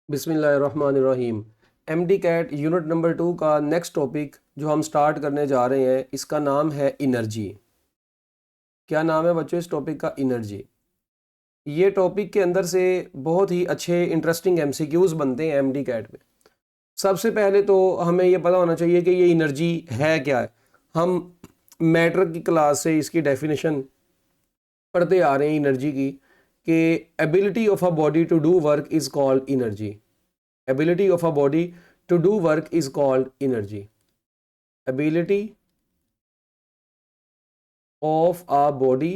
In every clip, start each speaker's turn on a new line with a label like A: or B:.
A: बिस्मिल्लाहिर्रहमानिर्रहीम। MD cat unit number 2 का next topic जो हम स्टार्ट करने जा रहे हैं इसका नाम है इनर्जी। क्या नाम है बच्चों इस टॉपिक का? इनर्जी। ये टॉपिक के अंदर से बहुत ही अच्छे इंटरेस्टिंग एमसीक्यूज बनते हैं एमडी कैट में। सबसे पहले तो हमें ये पता होना चाहिए कि ये इनर्जी है क्या है। हम मैटर की क्लास से इसकी डेफिनेशन पढ़ते आ रहे हैं एनर्जी की कि ability of a body to do work is called energy. ability of a body to do work is called energy. Ability of a body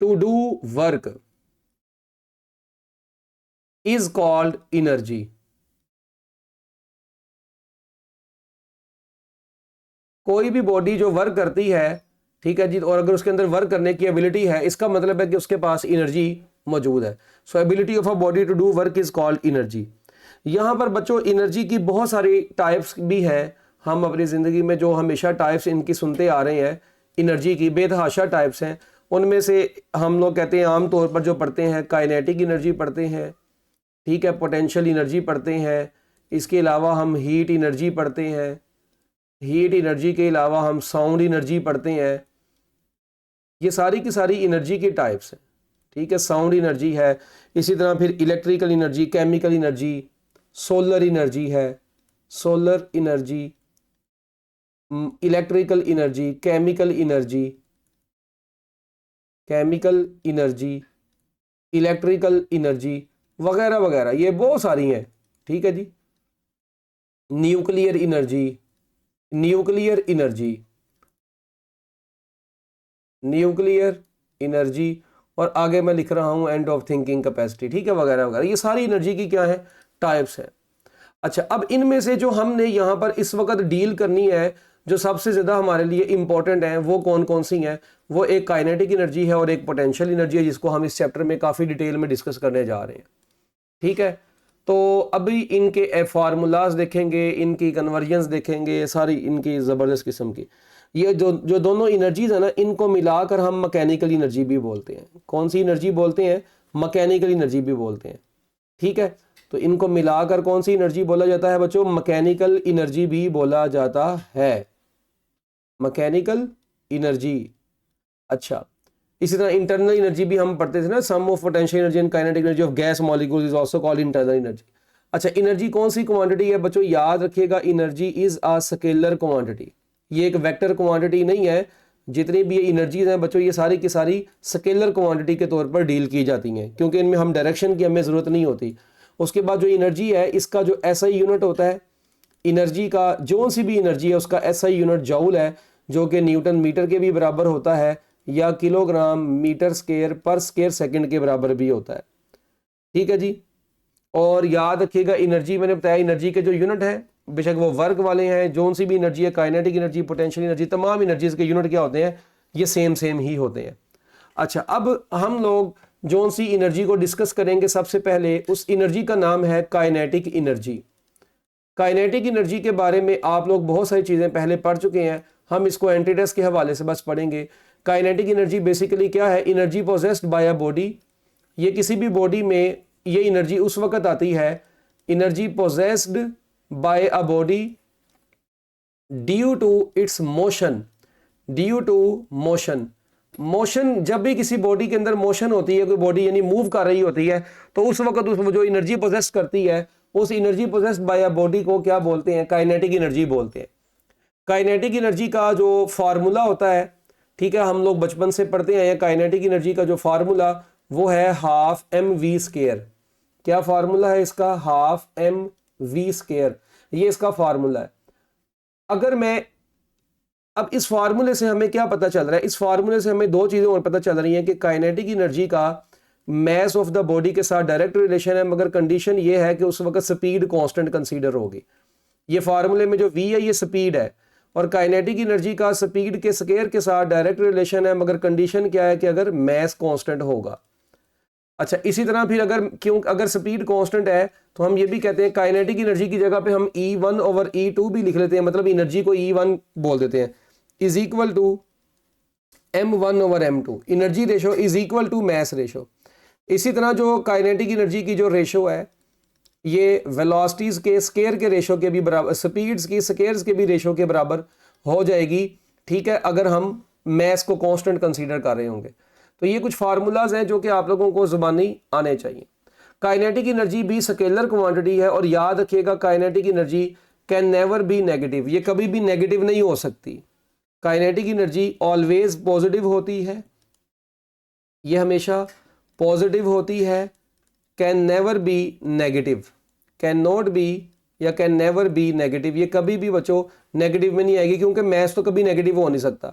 A: to do work is called energy. कोई भी body जो work करती है, ठीक है जी, और अगर उसके अंदर वर्क करने की एबिलिटी है, इसका मतलब है कि उसके पास एनर्जी मौजूद है। So ability of a body to do work is called energy. यहाँ पर बच्चों एनर्जी की बहुत सारी टाइप्स भी है। हम अपनी ज़िंदगी में जो हमेशा टाइप्स इनकी सुनते आ रहे हैं, एनर्जी की बेतहाशा टाइप्स हैं। उनमें से हम लोग कहते हैं आम तौर पर जो पढ़ते हैं काइनेटिक एनर्जी पढ़ते हैं, ठीक है, पोटेंशियल एनर्जी पढ़ते हैं। इसके अलावा हम हीट एनर्जी पढ़ते हैं। हीट एनर्जी के अलावा हम साउंड एनर्जी पढ़ते हैं। ये सारी की सारी एनर्जी की टाइप्स हैं, ठीक है। साउंड एनर्जी है, इसी तरह फिर electrical energy, chemical energy, solar energy है, solar energy, electrical energy, chemical energy, chemical energy, electrical energy वगैरह वगैरह, ये बहुत सारी हैं, ठीक है जी। Nuclear energy, nuclear energy, nuclear energy, और आगे मैं लिख रहा हूं एंड ऑफ थिंकिंग कैपेसिटी, ठीक है, वगैरह वगैरह। ये सारी एनर्जी की क्या है? टाइप्स है। अच्छा, अब इनमें से जो हमने यहां पर इस वक्त डील करनी है, जो सबसे ज्यादा हमारे लिए इंपॉर्टेंट है, वो कौन कौन सी हैं? वो एक काइनेटिक एनर्जी है और एक पोटेंशियल एनर्जी है, जिसको हम इस चैप्टर में काफी डिटेल में डिस्कस करने जा रहे हैं, ठीक है। तो अभी इनके फार्मूलाज देखेंगे, इनकी कन्वर्जन्स देखेंगे, सारी इनकी ज़बरदस्त किस्म की। ये जो जो दोनों एनर्जीज है ना, इनको मिलाकर हम मैकेनिकल एनर्जी भी बोलते हैं। कौन सी एनर्जी बोलते हैं? मैकेनिकल एनर्जी भी बोलते हैं, ठीक है। तो इनको मिलाकर कौन सी एनर्जी बोला जाता है बच्चों? मैकेनिकल एनर्जी भी बोला जाता है, मैकेनिकल एनर्जी। अच्छा, इसी तरह इंटरनल एनर्जी भी हम पढ़ते थे ना, sum of potential energy and kinetic energy of gas molecules is also called internal energy. अच्छा, एनर्जी कौन सी क्वांटिटी है बच्चों? याद रखिएगा, energy is a scalar quantity. ये एक वेक्टर क्वांटिटी नहीं है। जितनी भी ये एनर्जीज हैं बच्चों, ये सारी की सारी स्केलर क्वांटिटी के तौर पर डील की जाती हैं, क्योंकि इनमें हम डायरेक्शन की हमें ज़रूरत नहीं होती। उसके बाद जो एनर्जी है, इसका जो एसआई यूनिट होता है एनर्जी का, जो सी भी एनर्जी है उसका एसआई यूनिट जूल है, जो कि न्यूटन मीटर के भी बराबर होता है, या किलोग्राम मीटर स्क्वायर पर स्क्वायर सेकंड के बराबर भी होता है, ठीक है जी। और याद रखिएगा, एनर्जी मैंने बताया, एनर्जी के जो यूनिट है, बेशक वो वर्क वाले हैं, जो सी भी एनर्जी है, काइनेटिक एनर्जी, पोटेंशियल एनर्जी, तमाम एनर्जीज के यूनिट क्या होते हैं? ये सेम ही होते हैं। अच्छा, अब हम लोग जो सी एनर्जी को डिस्कस करेंगे, सबसे पहले उस एनर्जी का नाम है काइनेटिक एनर्जी। काइनेटिक एनर्जी के बारे में आप लोग बहुत सारी चीज़ें पहले पढ़ चुके हैं, हम इसको एंटीटेस के हवाले से बस पढ़ेंगे। काइनेटिक एनर्जी बेसिकली क्या है? Energy possessed by a body. ये किसी भी बॉडी में ये एनर्जी उस वक्त आती है, energy possessed by a body due to its motion, due to motion. Motion, जब भी किसी बॉडी के अंदर मोशन होती है, कोई बॉडी यानी मूव कर रही होती है, तो उस वक्त उस जो एनर्जी पोजेस करती है, उस energy possessed by a body को क्या बोलते हैं? काइनेटिक एनर्जी बोलते हैं। काइनेटिक एनर्जी का जो फार्मूला होता है, ठीक है, हम लोग बचपन से पढ़ते हैं, काइनेटिक एनर्जी का जो फार्मूला वो है हाफ एम वी स्क्वायर। क्या फार्मूला है इसका? हाफ एम वी स्क्वायर, ये इसका फार्मूला है। अगर मैं अब इस फार्मूले से हमें क्या पता चल रहा है? इस फार्मूले से हमें दो चीजें और पता चल रही हैं कि काइनेटिक एनर्जी का मैस ऑफ द बॉडी के साथ डायरेक्ट रिलेशन है, मगर कंडीशन ये है कि उस वक्त स्पीड कांस्टेंट कंसीडर होगी। ये फार्मूले में जो v है ये स्पीड है, और काइनेटिक एनर्जी का स्पीड के स्क्वायर के साथ डायरेक्ट रिलेशन है, मगर कंडीशन क्या है? कि अगर मैस कांस्टेंट होगा। अच्छा, इसी तरह फिर अगर स्पीड कांस्टेंट है, तो हम ये भी कहते हैं काइनेटिक एनर्जी की जगह पे हम E1 ओवर E2 भी लिख लेते हैं, मतलब एनर्जी को E1 बोल देते हैं, is equal to M1 over M2। Energy ratio is equal to mass ratio. इसी तरह जो काइनेटिक एनर्जी की जो रेशो है ये वेलोसिटीज के स्केयर के रेशो के भी बराबर, स्पीड्स की स्केयर्स के भी रेशो के बराबर हो जाएगी, ठीक है, अगर हम मैस को कांस्टेंट कंसीडर कर रहे होंगे। तो ये कुछ फार्मूलाज हैं जो कि आप लोगों को जुबानी आने चाहिए। काइनेटिक एनर्जी भी स्केलर क्वांटिटी है और याद रखिएगा kinetic energy can never be negative, ये कभी भी नेगेटिव नहीं हो सकती। काइनेटिक एनर्जी ऑलवेज पॉजिटिव होती है, ये हमेशा पॉजिटिव होती है। Can never be negative, can not be या कैन नेवर बी नेगेटिव, ये कभी भी बच्चों नेगेटिव में नहीं आएगी क्योंकि मैथ तो कभी नेगेटिव हो नहीं सकता।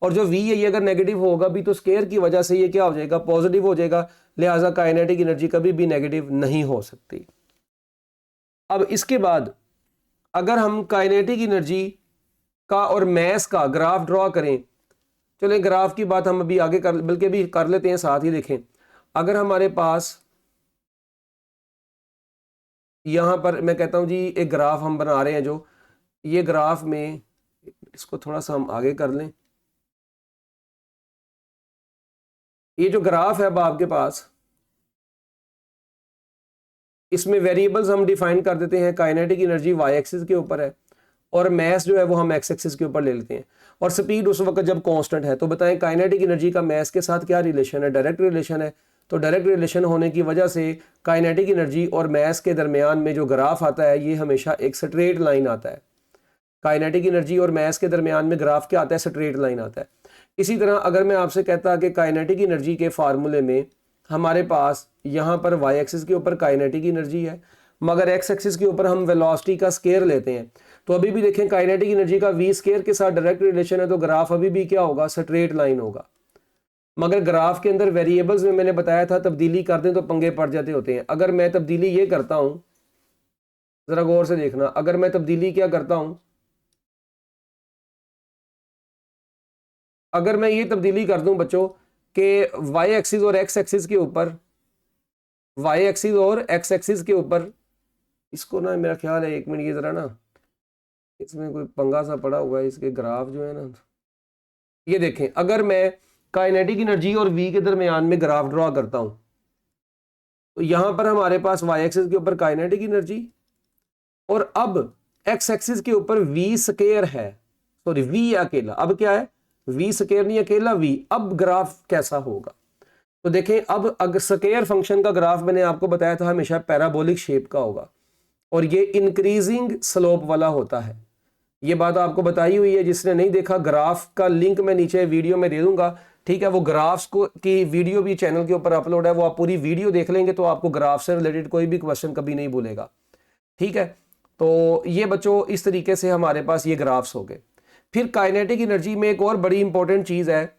A: और जो v है ये अगर नेगेटिव होगा भी तो स्केयर की वजह से ये क्या हो जाएगा, पॉजिटिव हो जाएगा, लिहाजा काइनेटिक एनर्जी कभी भी नेगेटिव नहीं हो सकती। अब इसके बाद अगर हम काइनेटिक एनर्जी का और मैस का ग्राफ ड्रॉ करें, चलें ग्राफ की बात हम अभी आगे कर, बल्कि भी कर लेते हैं साथ ही। देखें अगर हमारे पास यहां पर मैं कहता हूं जी एक ग्राफ हम बना रहे हैं, जो ये ग्राफ में इसको थोड़ा सा हम आगे कर लें। ये जो ग्राफ है अब आपके पास, इसमें वेरिएबल्स हम डिफाइन कर देते हैं। काइनेटिक एनर्जी वाई एक्सिस के ऊपर है और मैस जो है वो हम एक्स एक्सिस के ऊपर ले लेते हैं, और स्पीड उस वक्त जब कांस्टेंट है। तो बताएं काइनेटिक एनर्जी का मैस के साथ क्या रिलेशन है, डायरेक्ट रिलेशन है। तो डायरेक्ट रिलेशन होने की वजह से काइनेटिक एनर्जी और मैस के दरमियान में जो ग्राफ आता है ये हमेशा एक स्ट्रेट लाइन आता है। काइनेटिक एनर्जी और मैस के दरमियान में ग्राफ क्या आता है, स्ट्रेट लाइन आता है। इसी तरह अगर मैं आपसे कहता कि काइनेटिक एनर्जी के फार्मूले में हमारे पास यहाँ पर वाई एक्सिस के ऊपर काइनेटिक एनर्जी है, मगर एक्स एक्सिस के ऊपर हम वेलोसिटी का स्केयर लेते हैं, तो अभी भी देखें काइनेटिक एनर्जी का वी स्केयर के साथ डायरेक्ट रिलेशन है, तो ग्राफ अभी भी क्या होगा, स्ट्रेट लाइन होगा। मगर ग्राफ के अंदर वेरिएबल्स में मैंने बताया था तब्दीली कर दें तो पंगे पड़ जाते होते हैं। अगर मैं तब्दीली ये करता हूं, जरा गौर से देखना, अगर मैं तब्दीली क्या करता हूं, अगर मैं ये तब्दीली कर दूं बच्चों कि वाई एक्सिस और एक्स एक्सिस के ऊपर, वाई एक्सिस और एक्स एक्सिस के ऊपर, इसको ना मेरा ख्याल है एक मिनट, ये जरा ना इसमें कोई पंगा सा पड़ा हुआ है, इसके ग्राफ जो है ना, ये देखें अगर मैं काइनेटिक एनर्जी और वी के दरमियान में ग्राफ ड्रॉ करता हूं, तो यहां पर हमारे पास वाई एक्सिस के ऊपर काइनेटिक एनर्जी और अब एक्स एक्सिस के ऊपर वी स्केयर है, सॉरी वी अकेला, अब क्या है वी स्केयर नहीं अकेला वी। अब ग्राफ कैसा होगा, तो देखें अब अगर स्केयर फंक्शन का ग्राफ मैंने आपको बताया था हमेशा पैराबोलिक शेप का होगा और ये इंक्रीजिंग स्लोप वाला होता है। ये बात आपको बताई हुई है, जिसने नहीं देखा ग्राफ का लिंक मैं नीचे वीडियो में दे दूंगा, ठीक है। वो ग्राफ्स को की वीडियो भी चैनल के ऊपर अपलोड है, वो आप पूरी वीडियो देख लेंगे तो आपको ग्राफ से रिलेटेड कोई भी क्वेश्चन कभी नहीं भूलेगा, ठीक है। तो ये बच्चों इस तरीके से हमारे पास ये ग्राफ्स हो गए। फिर काइनेटिक एनर्जी में एक और बड़ी इंपॉर्टेंट चीज है,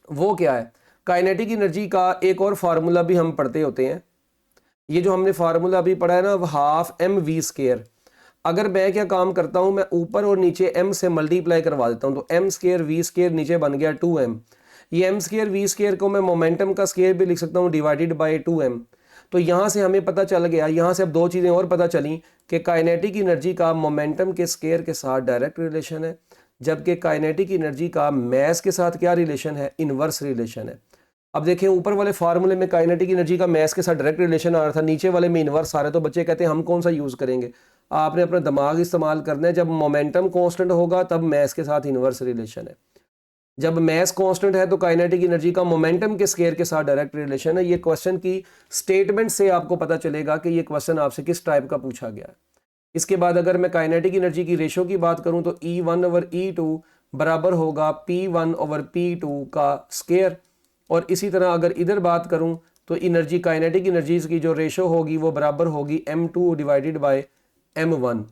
A: वो क्या है, काइनेटिक एनर्जी का एक और फार्मूला भी हम पढ़ते होते हैं। ये जो हमने फार्मूला अभी पढ़ा है ना, वो हाफ एम वी स्केयर। अगर मैं क्या काम करता हूं, मैं ऊपर और नीचे m से मल्टीप्लाई करवा देता हूं, तो m स्केयर वी स्केयर नीचे बन गया 2m। ये m स्केयर वी स्केयर को मैं मोमेंटम का स्केयर भी लिख सकता हूं डिवाइडेड बाय 2m। तो यहां से हमें पता चल गया, यहां से अब दो चीजें और पता चली कि काइनेटिक एनर्जी का मोमेंटम के स्केयर के साथ डायरेक्ट रिलेशन है, जबकि काइनेटिक एनर्जी का मैस के साथ क्या रिलेशन है, इनवर्स रिलेशन है। अब देखें ऊपर वाले फार्मूले में काइनेटिक एनर्जी का मैस के साथ डायरेक्ट रिलेशन आ रहा था, नीचे वाले में इनवर्स आ रहा है, तो बच्चे कहते हैं हम कौन सा यूज करेंगे। आपने अपना दिमाग इस्तेमाल करना है, जब मोमेंटम कांस्टेंट होगा तब मैस के साथ इनवर्स रिलेशन है, जब मैस कांस्टेंट है तो काइनेटिक एनर्जी का मोमेंटम के स्केयर के साथ डायरेक्ट रिलेशन है। ये क्वेश्चन की स्टेटमेंट से आपको पता चलेगा कि ये क्वेश्चन आपसे किस टाइप का पूछा गया है। इसके बाद अगर मैं काइनेटिक एनर्जी की रेशो की बात करूं तो E1 ओवर E2 बराबर होगा P1 ओवर P2 का स्केयर, और इसी तरह अगर इधर बात करूं तो एनर्जी काइनेटिक एनर्जीज की जो रेशो होगी वो बराबर होगी M2 divided by M1,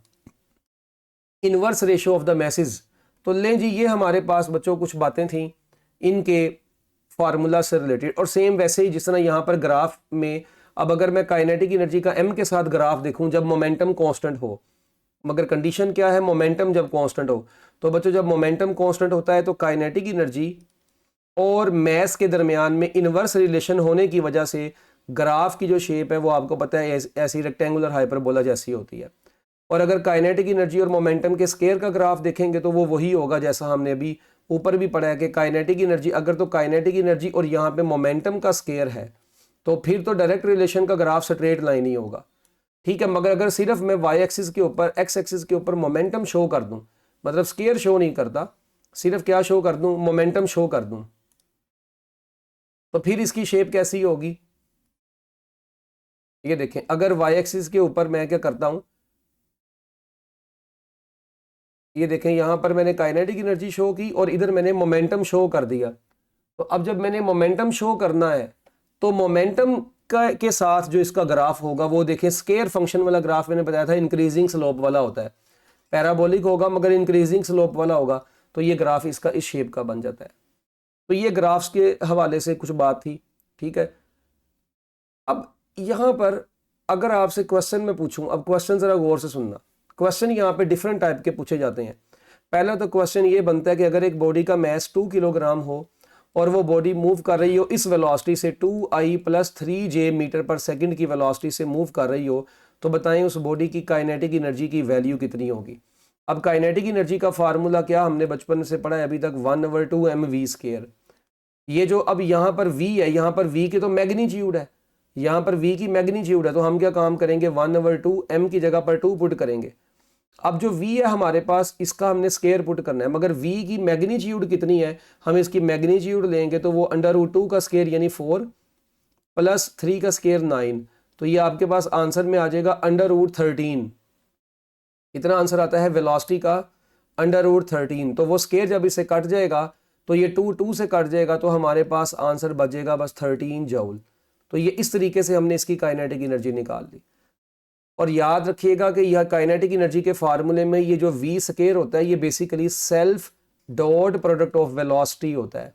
A: inverse ratio of the message. तो लें जी, ये हमारे पास बच्चों कुछ बातें थी इनके फार्मूला से रिलेटेड। और सेम वैसे ही जिस तरह यहाँ पर ग्राफ में, अब अगर मैं काइनेटिक एनर्जी का m के साथ ग्राफ देखूं जब मोमेंटम कांस्टेंट हो, मगर कंडीशन क्या है, मोमेंटम जब कांस्टेंट हो, तो बच्चों जब मोमेंटम कांस्टेंट होता है तो काइनेटिक एनर्जी और मैस के दरमियान में इनवर्स रिलेशन होने की वजह से ग्राफ की जो शेप है वो आपको पता है ऐसी रेक्टेंगुलर हाइपरबोला जैसी होती है। और अगर काइनेटिक एनर्जी और मोमेंटम के स्केयर का ग्राफ देखेंगे तो वो वही होगा जैसा हमने अभी ऊपर भी पढ़ा है कि काइनेटिक एनर्जी, अगर तो काइनेटिक एनर्जी और यहाँ पे मोमेंटम का स्केयर है तो फिर तो डायरेक्ट रिलेशन का ग्राफ स्ट्रेट लाइन ही होगा, ठीक है। मगर अगर सिर्फ मैं वाई एक्सिस के ऊपर, एक्स एक्सिस के ऊपर मोमेंटम शो कर दूं, मतलब स्केयर शो नहीं करता, सिर्फ क्या शो कर दूं, मोमेंटम शो कर दूं, तो फिर इसकी शेप कैसी होगी? ये देखें, अगर वाई एक्सिस के ऊपर मैं क्या करता हूं, ये देखें यहां पर मैंने काइनेटिक एनर्जी शो की और इधर मैंने मोमेंटम शो कर दिया। तो अब जब मैंने मोमेंटम शो करना है तो मोमेंटम का के साथ जो इसका ग्राफ होगा वो देखें, स्केयर फंक्शन वाला ग्राफ मैंने बताया था इंक्रीजिंग स्लोप वाला होता है, पैराबोलिक होगा मगर इंक्रीजिंग स्लोप वाला होगा, तो ये ग्राफ इसका इस शेप का बन जाता है। तो ये ग्राफ्स के हवाले से कुछ बात थी, ठीक है। अब यहाँ पर अगर आपसे क्वेश्चन में पूछूं, अब क्वेश्चन जरा गौर से सुनना, क्वेश्चन यहाँ पे डिफरेंट टाइप के पूछे जाते हैं। पहला तो क्वेश्चन ये बनता है कि अगर एक बॉडी का मास 2 किलोग्राम हो और वो बॉडी मूव कर रही हो इस वेलोसिटी से 2i + 3j मीटर पर सेकंड की वेलोसिटी से मूव कर रही हो, तो बताएं उस बॉडी की काइनेटिक एनर्जी की वैल्यू कितनी होगी। अब काइनेटिक एनर्जी का फार्मूला क्या हमने बचपन से पढ़ा है अभी तक, 1/2 mv²। ये जो अब यहाँ पर v है, यहाँ पर v की तो मैग्नीट्यूड है, यहाँ पर v की मैग्नीट्यूड है, तो हम क्या काम करेंगे, 1/2 m की जगह पर 2 पुट करेंगे। अब जो v है हमारे पास, इसका हमने स्केयर पुट करना है, मगर v की मैग्नीट्यूड कितनी है, हम इसकी मैग्नीट्यूड लेंगे तो वो √2 का स्केयर यानी 4 + 3 का स्केयर 9, तो ये आपके पास आंसर में आ जाएगा √13। इतना आंसर आता है वेलोसिटी का √13। तो वो स्केयर जब इससे कट जाएगा तो ये 2 से कट जाएगा, तो हमारे पास आंसर बचेगा बस 13 जूल। तो ये इस तरीके से हमने इसकी काइनेटिक एनर्जी निकाल ली। और याद रखिएगा कि यह काइनेटिक एनर्जी के फार्मूले में ये जो v स्केयर होता है ये basically self dot product of velocity होता है।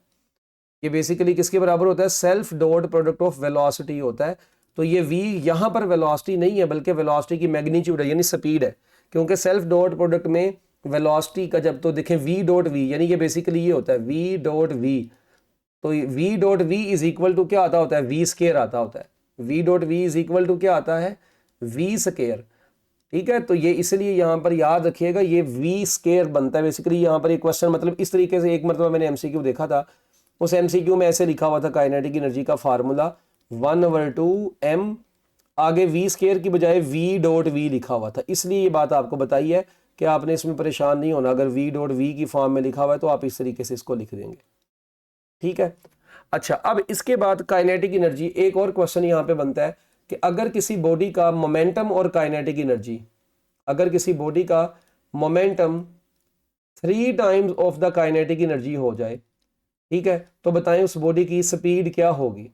A: ये बेसिकली किसके बराबर होता है, self dot product of velocity होता है। तो ये v यहाँ पर वेलोसिटी नहीं है बल्कि वेलोसिटी की मैग्नीट्यूड है यानी स्पीड है, क्योंकि सेल्फ डॉट प्रोडक्ट में वेलोसिटी का जब तो देखें v.v यानी ये बेसिकली ये होता है v.v। तो v.v इज इक्वल टू क्या आता होता है, v स्केयर आता होता है। v.v इज इक्वल टू क्या आता है, v स्केयर, ठीक है। तो ये इसलिए यहाँ पर याद रखिएगा ये v स्केयर बनता है बेसिकली। यहाँ पर एक क्वेश्चन मतलब इस तरीके से, एक मतलब मैंने एमसीक्यू देखा था, उस एमसीक्यू में ऐसे लिखा हुआ था काइनेटिक एनर्जी का फार्मूला 1/2 m, आगे v स्केयर की बजाय v.v लिखा हुआ था, इसलिए ये बात आपको बताई है कि आपने इसमें परेशान नहीं होना। अगर v.v की फॉर्म में लिखा हुआ है तो आप इस तरीके से इसको लिख देंगे, ठीक है। अच्छा, अब इसके बाद काइनेटिक एनर्जी, एक और क्वेश्चन यहाँ पे बनता है कि अगर किसी बॉडी का मोमेंटम और काइनेटिक एनर्जी, अगर किसी बॉडी का momentum 3 times of the kinetic energy हो जाए, ठीक है, तो बताएं उस बॉडी की स्पीड क्या होगी।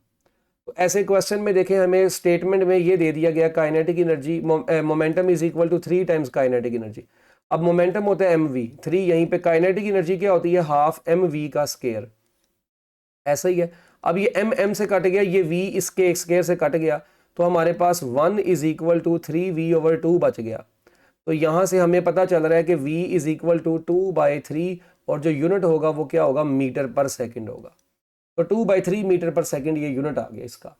A: तो ऐसे क्वेश्चन में देखें हमें स्टेटमेंट में ये दे दिया गया kinetic energy momentum is equal to 3 times kinetic energy. अब मोमेंटम होता है mv, 3, यहीं पे काइनेटिक एनर्जी क्या होती है, हाफ mv का स्केयर, ऐसा ही है। अब ये m से कट गया, ये v इसके स्केयर से कट गया, तो हमारे पास 1 इज इक्वल टू 3v/2 बच गया। तो यहाँ से हमें पता चल रहा है कि v इज इक्वल टू 2/3 और जो यूनिट होगा वो क्या होगा, मीटर पर सेकंड होगा। तो 2/3 मीटर पर सेकंड ये यूनिट आ गया इसका।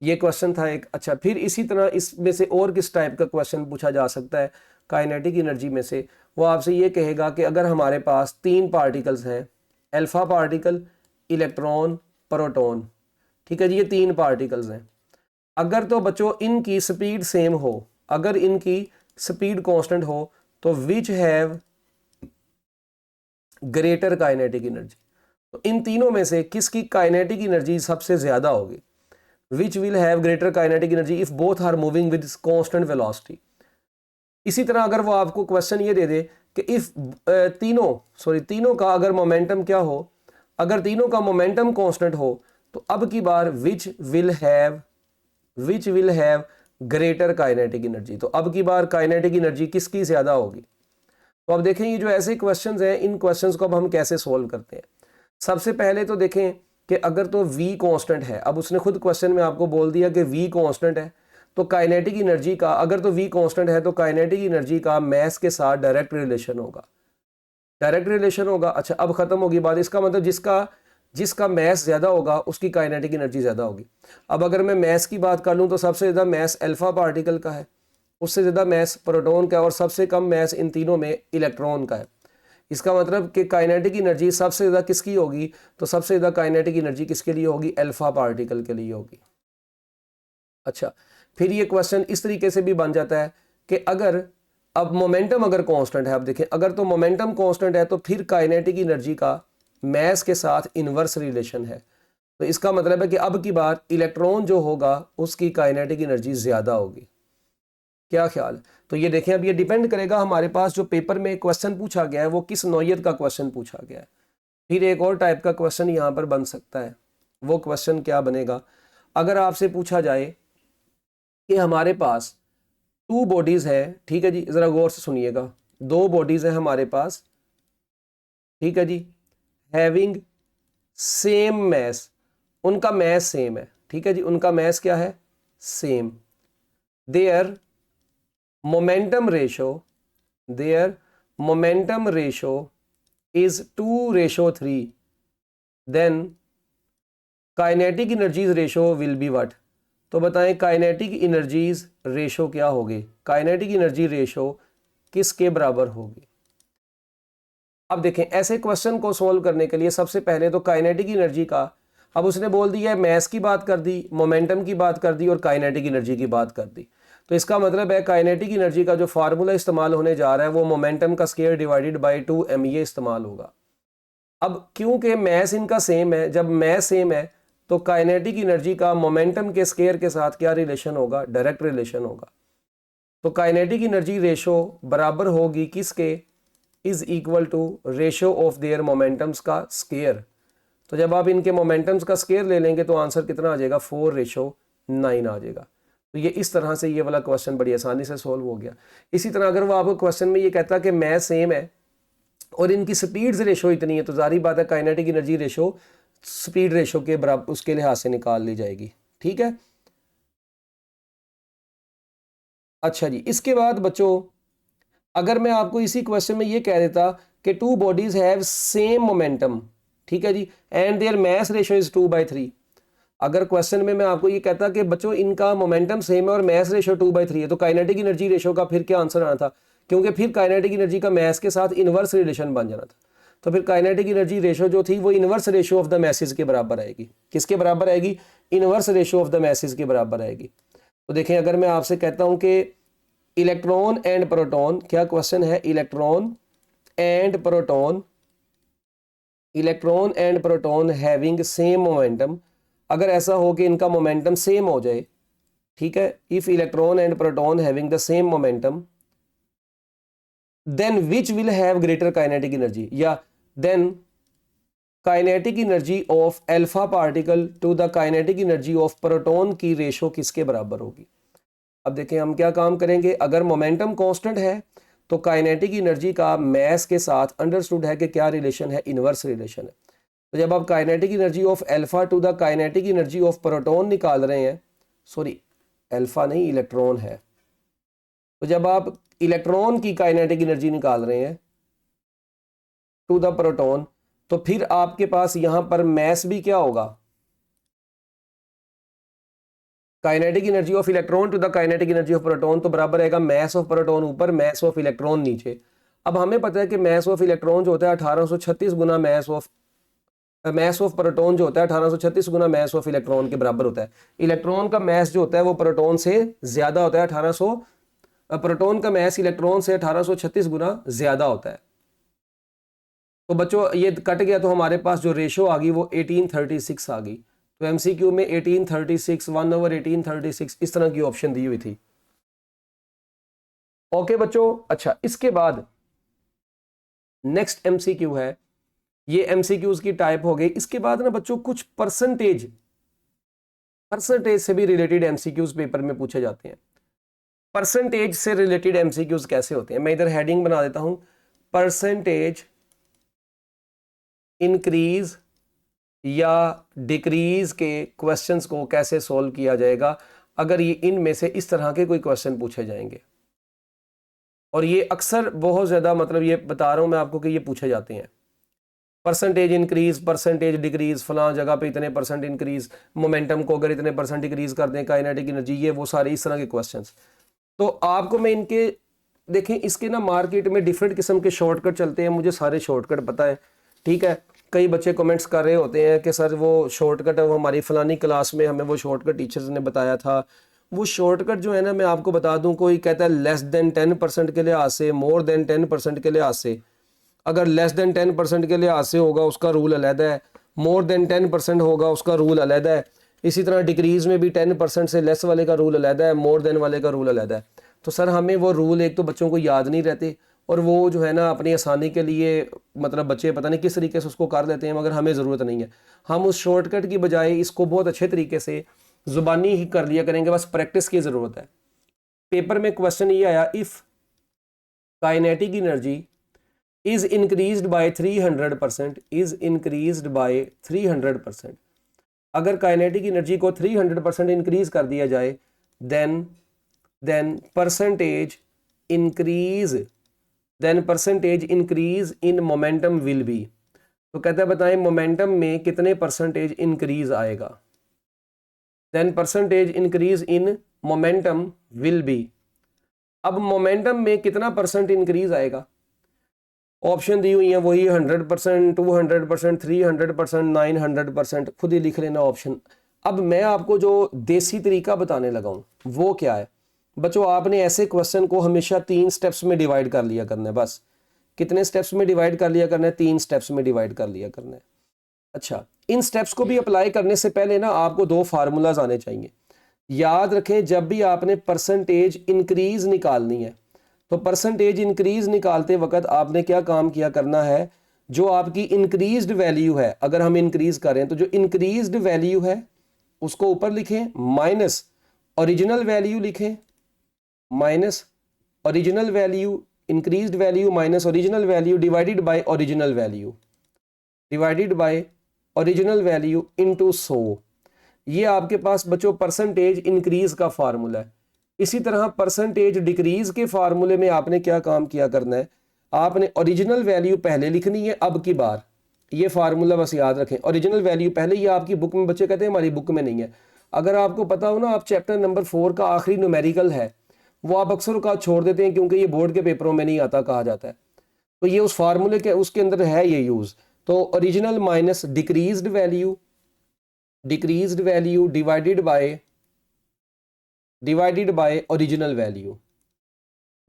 A: ये क्वेश्चन था एक। अच्छा, फिर इसी तरह इसमें से और किस टाइप का क्वेश्चन पूछा जा सकता है काइनेटिक एनर्जी में से, वो आपसे ये कहेगा कि अगर हमारे पास 3 पार्टिकल्स हैं, अल्फा पार्टिकल, इलेक्ट्रॉन, प्रोटॉन, ठीक है जी, ये 3 पार्टिकल्स हैं। अगर तो बच्चों इनकी स्पीड सेम हो, अगर इनकी स्पीड कांस्टेंट हो, तो which have greater kinetic energy, तो इन तीनों में से किसकी काइनेटिक एनर्जी सबसे ज्यादा होगी, which will have greater kinetic energy if both are moving with constant velocity. इसी तरह अगर वो आपको क्वेश्चन ये दे दे कि इफ तीनों का अगर मोमेंटम क्या हो, अगर तीनों का मोमेंटम कांस्टेंट हो, तो अब की बार which will have greater kinetic energy, तो अब की बार काइनेटिक एनर्जी किसकी ज्यादा होगी। तो अब देखें ये जो ऐसे क्वेश्चंस हैं, इन क्वेश्चंस को अब हम कैसे सोल्व करते हैं। सबसे पहले तो देखें कि अगर तो v कांस्टेंट है, अब उसने खुद क्वेश्चन में आपको बोल दिया कि v कांस्टेंट है, तो काइनेटिक एनर्जी का, अगर तो v कांस्टेंट है तो काइनेटिक एनर्जी का मास के साथ डायरेक्ट रिलेशन होगा। अच्छा, अब खत्म होगी बात, इसका मतलब जिसका मास ज्यादा होगा उसकी काइनेटिक एनर्जी ज्यादा होगी। अब अगर मैं मास की बात कर लूं तो सबसे ज्यादा मास अल्फा पार्टिकल का है, उससे ज्यादा मास प्रोटॉन का है, और सबसे कम मास इन तीनों में इलेक्ट्रॉन का है। इसका मतलब कि काइनेटिक एनर्जी सबसे ज्यादा किसकी होगी, तो सबसे ज्यादा काइनेटिक एनर्जी किसके लिए होगी, अल्फा पार्टिकल के लिए होगी। अच्छा, फिर ये क्वेश्चन इस तरीके से भी बन जाता है कि अगर अब मोमेंटम अगर कांस्टेंट है, अब देखें अगर तो मोमेंटम कांस्टेंट है तो फिर काइनेटिक एनर्जी का मास के साथ इन्वर्स रिलेशन है। तो इसका मतलब है कि अब की बार इलेक्ट्रॉन जो होगा उसकी काइनेटिक एनर्जी ज़्यादा होगी। क्या ख्याल है? तो ये देखें, अब ये डिपेंड करेगा हमारे पास जो पेपर में क्वेश्चन पूछा गया है वो किस नौयत का क्वेश्चन पूछा गया है। फिर एक और टाइप का क्वेश्चन यहाँ पर बन सकता है। वो क्वेश्चन क्या बनेगा? अगर आपसे पूछा जाए कि हमारे पास टू बॉडीज है, ठीक है जी, ज़रा गौर से सुनिएगा, दो बॉडीज है हमारे पास, ठीक है जी, हैविंग सेम मैस, उनका मैस सेम है, ठीक है जी, उनका मैस क्या है? Same. There momentum ratio, there momentum ratio is 2:3, then kinetic energies ratio will be what? तो बताएं काइनेटिक एनर्जीज रेशो क्या होगी? काइनेटिक एनर्जी रेशो किसके बराबर होगी? अब देखें, ऐसे क्वेश्चन को सॉल्व करने के लिए सबसे पहले तो काइनेटिक एनर्जी का, अब उसने बोल दिया है मैस की बात कर दी, मोमेंटम की बात कर दी और काइनेटिक एनर्जी की बात कर दी। तो इसका मतलब है काइनेटिक एनर्जी का जो फार्मूला इस्तेमाल होने जा रहा है वो मोमेंटम का स्क्वायर डिवाइडेड बाय 2m इस्तेमाल होगा। अब क्योंकि मैस इनका सेम है, जब मैस सेम है तो काइनेटिक एनर्जी का मोमेंटम के स्क्वायर के साथ क्या रिलेशन होगा? डायरेक्ट रिलेशन होगा। तो काइनेटिक एनर्जी रेशो बराबर होगी किसके? Is equal to ratio of their momentums का स्क्वायर। तो जब आप इनके मोमेंटम्स का स्क्वायर ले लेंगे तो आंसर कितना आ जाएगा? 4:9 आ जाएगा। तो ये इस तरह से ये वाला क्वेश्चन बड़ी आसानी से सोल्व हो गया। इसी तरह अगर वो आपको क्वेश्चन में ये कहता कि मैस सेम है और इनकी स्पीड्स रेशो इतनी है, तो जारी बात है kinetic energy ratio speed ratio के बराबर उसके लिहाज से निकाल ली जाएगी। ठीक है, अच्छा जी। इसके बाद बच्चों अगर मैं आपको इसी क्वेश्चन में ये कह देता कि two bodies have same momentum, ठीक है जी, and their mass ratio is 2/3। अगर क्वेश्चन में मैं आपको ये कहता कि बच्चों इनका मोमेंटम सेम है और मास रेशो 2/3 है, तो काइनेटिक एनर्जी रेशो का फिर क्या आंसर आना था? क्योंकि फिर काइनेटिक एनर्जी का मास के साथ इनवर्स रिलेशन बन जाना था। तो फिर काइनेटिक एनर्जी रेशो जो थी वो inverse ratio of the message के बराबर आएगी। किसके बराबर आएगी? Inverse ratio of the message के बराबर आएगी। तो देखें, अगर मैं आपसे कहता हूं कि इलेक्ट्रॉन एंड प्रोटॉन, क्या क्वेश्चन है? Electron and proton, electron and proton having same momentum, अगर ऐसा हो कि इनका मोमेंटम सेम हो जाए, ठीक है, if electron and proton having the same momentum then which will have greater kinetic energy, या then kinetic energy of alpha particle to the kinetic energy of proton की रेशो किसके बराबर होगी? अब देखें हम क्या काम करेंगे। अगर मोमेंटम कांस्टेंट है तो काइनेटिक एनर्जी का मास के साथ अंडरस्टूड है कि क्या रिलेशन है? इनवर्स रिलेशन है। तो जब आप kinetic energy of alpha two the kinetic energy of proton निकाल रहे हैं, सॉरी अल्फा नहीं इलेक्ट्रॉन है, तो जब आप इलेक्ट्रॉन की काइनेटिक एनर्जी निकाल रहे हैं टू द प्रोटॉन, तो फिर आपके पास यहां पर मास भी क्या होगा? Kinetic energy of electron to the kinetic energy of proton तो बराबर रहेगा मास ऑफ प्रोटॉन ऊपर, मास ऑफ इलेक्ट्रॉन नीचे। अब हमें पता है कि मास ऑफ इलेक्ट्रॉन जो होता है 1836 गुना मास ऑफ प्रोटॉन जो होता है 1836 गुना मास ऑफ इलेक्ट्रॉन के बराबर होता है। इलेक्ट्रॉन का मास जो होता है वो प्रोटॉन से ज्यादा होता है, 1800, प्रोटॉन का मास इलेक्ट्रॉन से 1836 गुना ज्यादा होता है। तो बच्चों ये कट गया तो हमारे पास जो रेशो आ गई वो 1836 आ गई। तो एमसीक्यू में 1836 1/1836 इस तरह की ऑप्शन दी हुई थी। ओके बच्चों, अच्छा इसके बाद नेक्स्ट एमसीक्यू है, ये एमसीक्यूज की टाइप हो गई। इसके बाद ना बच्चों कुछ परसेंटेज से भी रिलेटेड एमसीक्यूज पेपर में पूछे जाते हैं। परसेंटेज से रिलेटेड एमसीक्यूज कैसे होते हैं? मैं इधर हेडिंग बना देता हूं, परसेंटेज इंक्रीज या डिक्रीज के क्वेश्चंस को कैसे सॉल्व किया जाएगा अगर ये इनमें से इस तरह के कोई क्वेश्चन पूछे जाएंगे। और ये अक्सर बहुत ज़्यादा, मतलब ये बता रहा हूं मैं आपको कि ये पूछे जाते हैं। परसेंटेज इंक्रीज, परसेंटेज डिक्रीज, फलां जगह पे इतने परसेंट इंक्रीज, मोमेंटम को अगर इतने परसेंट डिक्रीज कर दें, काइनेटिक एनर्जी, ये वो सारे इस तरह के क्वेश्चंस। तो आपको मैं इनके, देखें इसके ना मार्केट में डिफरेंट किस्म के शॉर्टकट चलते हैं, मुझे सारे शॉर्टकट पता है, ठीक है। कई बच्चे कमेंट्स कर रहे होते हैं कि सर वो शॉर्टकट है वो हमारी फलानी क्लास में हमें वो शॉर्टकट टीचर्स ने बताया था, वो शॉर्टकट जो है ना, मैं आपको बता दूं, कोई कहता है लेस देन 10% के लिहाज से, मोर देन 10% के लिहाज से। अगर लेस देन 10% के लिहाज से होगा उसका रूल अलहदा है, मोर देन 10% होगा उसका रूल अलहदा है। इसी तरह डिक्रीज में भी 10% से लेस वाले का रूल अलहदा है, मोर देन वाले का रूल अलहदा है। तो सर हमें वो रूल एक तो बच्चों को याद नहीं रहते, और वो जो है ना अपनी आसानी के लिए मतलब बच्चे पता नहीं किस तरीके से उसको कर लेते हैं, मगर हमें ज़रूरत नहीं है। हम उस शॉर्टकट की बजाय इसको बहुत अच्छे तरीके से ज़ुबानी ही कर लिया करेंगे, बस प्रैक्टिस की ज़रूरत है। पेपर में क्वेश्चन ये आया, if kinetic energy is increased by 300%, is increased by 300%। अगर काइनेटिक एनर्जी को 300% इंक्रीज कर दिया जाए, then percentage increase in momentum will be. तो कहता है बताएं मोमेंटम में कितने परसेंटेज इंक्रीज आएगा। Then percentage increase in momentum will be. अब मोमेंटम में कितना परसेंट इंक्रीज आएगा, ऑप्शन दी हुई है वही 100%, 200%, 300%, 900%, खुद ही लिख लेना ऑप्शन। अब मैं आपको जो देसी तरीका बताने लगा हूँ वो क्या है बच्चों, आपने ऐसे क्वेश्चन को हमेशा 3 स्टेप्स में डिवाइड कर लिया करना है। बस कितने स्टेप्स में डिवाइड कर लिया करना है, 3 स्टेप्स में डिवाइड कर लिया करना है। अच्छा, इन स्टेप्स को भी अप्लाई करने से पहले ना आपको 2 फार्मूलाज आने चाहिए। याद रखें, जब भी आपने परसेंटेज इंक्रीज निकालनी है तो परसेंटेज इंक्रीज निकालते वक्त आपने क्या काम किया करना है, जो आपकी इंक्रीज्ड वैल्यू है, अगर हम इंक्रीज करें तो जो इंक्रीज्ड वैल्यू है उसको ऊपर लिखें, माइनस ओरिजिनल वैल्यू लिखें, minus original value, increased value minus original value divided by original value, divided by original value into 100। ये आपके पास बच्चों परसेंटेज इंक्रीज का फार्मूला है। इसी तरह परसेंटेज डिक्रीज के फार्मूले में आपने क्या काम किया करना है, आपने ओरिजिनल वैल्यू पहले लिखनी है। अब की बार ये फार्मूला बस याद रखें, ओरिजिनल वैल्यू पहले। ये आपकी बुक में, बच्चे कहते हैं हमारी बुक में नहीं है। अगर आपको पता हो ना, आप चैप्टर नंबर 4 का आखिरी न्यूमेरिकल है वो आप अक्सर का छोड़ देते हैं क्योंकि ये बोर्ड के पेपरों में नहीं आता कहा जाता है, तो ये उस फार्मूले के उसके अंदर है ये यूज। तो original minus decreased value, decreased value divided by original value,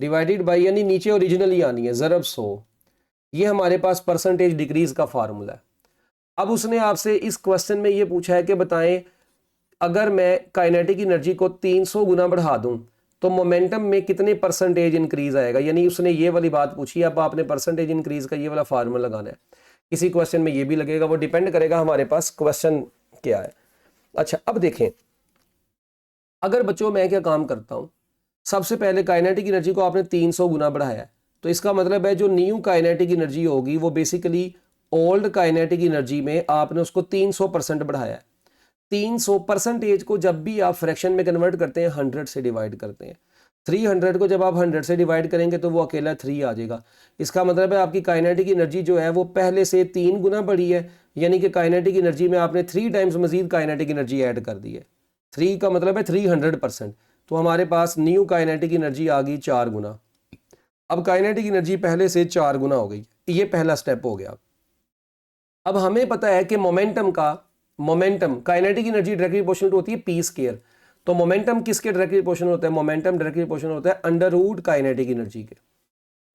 A: divided by यानी नीचे ओरिजिनल ही आनी है, ज़रब 100। ये हमारे पास परसेंटेज डिक्रीज का फार्मूला है। अब उसने आपसे इस क्वेश्चन में ये पूछा है कि बताएं अगर मैं काइनेटिक एनर्जी को 300 गुना बढ़ा दूं तो मोमेंटम में कितने परसेंटेज इंक्रीज आएगा, यानी उसने ये वाली बात पूछी। अब आपने परसेंटेज इंक्रीज का ये वाला फार्मूला लगाना है। किसी क्वेश्चन में ये भी लगेगा, वो डिपेंड करेगा हमारे पास क्वेश्चन क्या है। अच्छा, अब देखें, अगर बच्चों मैं क्या काम करता हूं, सबसे पहले काइनेटिक एनर्जी को आपने 300 गुना बढ़ाया है, तो इसका मतलब है जो न्यू काइनेटिक एनर्जी होगी वो बेसिकली ओल्ड काइनेटिक एनर्जी में आपने उसको 300% बढ़ाया है। 300 परसेंटेज को जब भी आप फ्रैक्शन में कन्वर्ट करते हैं 100 से डिवाइड करते हैं। 300 को जब आप 100 से डिवाइड करेंगे तो वो अकेला 3 आ जाएगा। इसका मतलब है आपकी काइनेटिक एनर्जी जो है वो पहले से 3 गुना बढ़ी है, यानी कि काइनेटिक एनर्जी में आपने 3 टाइम्स मजीद काइनेटिक एनर्जी ऐड कर दी है। 3 का मतलब है 300%। तो हमारे पास न्यू काइनेटिक एनर्जी आ गई 4 गुना। अब काइनेटिक एनर्जी पहले से 4 गुना हो गई, ये पहला स्टेप हो गया। अब हमें पता है कि momentum kinetic energy directly proportional होती है पी स्क्वायर। तो मोमेंटम किसके डायरेक्टली प्रोपोर्शनल होता है, मोमेंटम डायरेक्टली प्रोपोर्शनल होता है अंडर रूट काइनेटिक एनर्जी के।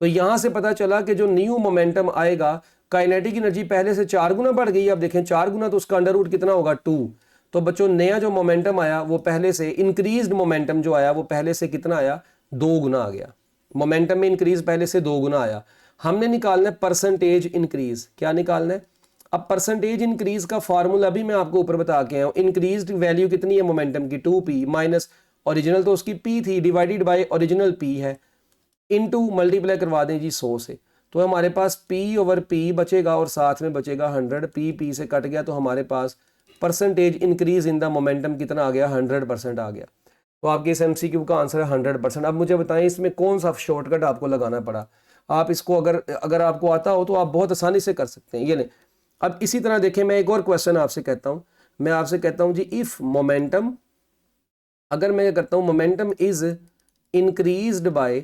A: तो यहां से पता चला कि जो न्यू मोमेंटम आएगा, काइनेटिक एनर्जी पहले से 4 गुना बढ़ गई। अब देखें 4 गुना तो उसका अंडर रूट कितना होगा, 2। तो बच्चों नया जो मोमेंटम आया वो पहले से इंक्रीज्ड मोमेंटम जो आया वो पहले से कितना आया, 2 गुना आ गया। मोमेंटम में इंक्रीज पहले से 2 गुना आया। हमने निकालना है परसेंटेज इंक्रीज। क्या निकालना है, अब परसेंटेज इंक्रीज का फार्मूला भी मैं आपको ऊपर बता के आया हूं। इंक्रीज्ड वैल्यू कितनी है मोमेंटम की, 2p माइनस ओरिजिनल तो उसकी p थी, डिवाइडेड बाय ओरिजिनल p है, इनटू मल्टीप्लाई करवा दें जी 100 से। तो हमारे पास p ओवर p बचेगा और साथ में बचेगा 100। p से कट गया तो हमारे पास percentage increase in the momentum कितना आ गया, 100% आ गया। तो आपके इस MCQ का आंसर है 100%। अब मुझे बताएं इसमें कौन सा शॉर्टकट आपको लगाना पड़ा। आप इसको अगर आपको आता हो तो आप बहुत आसानी से कर सकते हैं। ये लें, अब इसी तरह देखें, मैं एक और क्वेश्चन आपसे कहता हूं। मैं आपसे कहता हूं जी, इफ मोमेंटम, अगर मैं करता हूं momentum is increased by,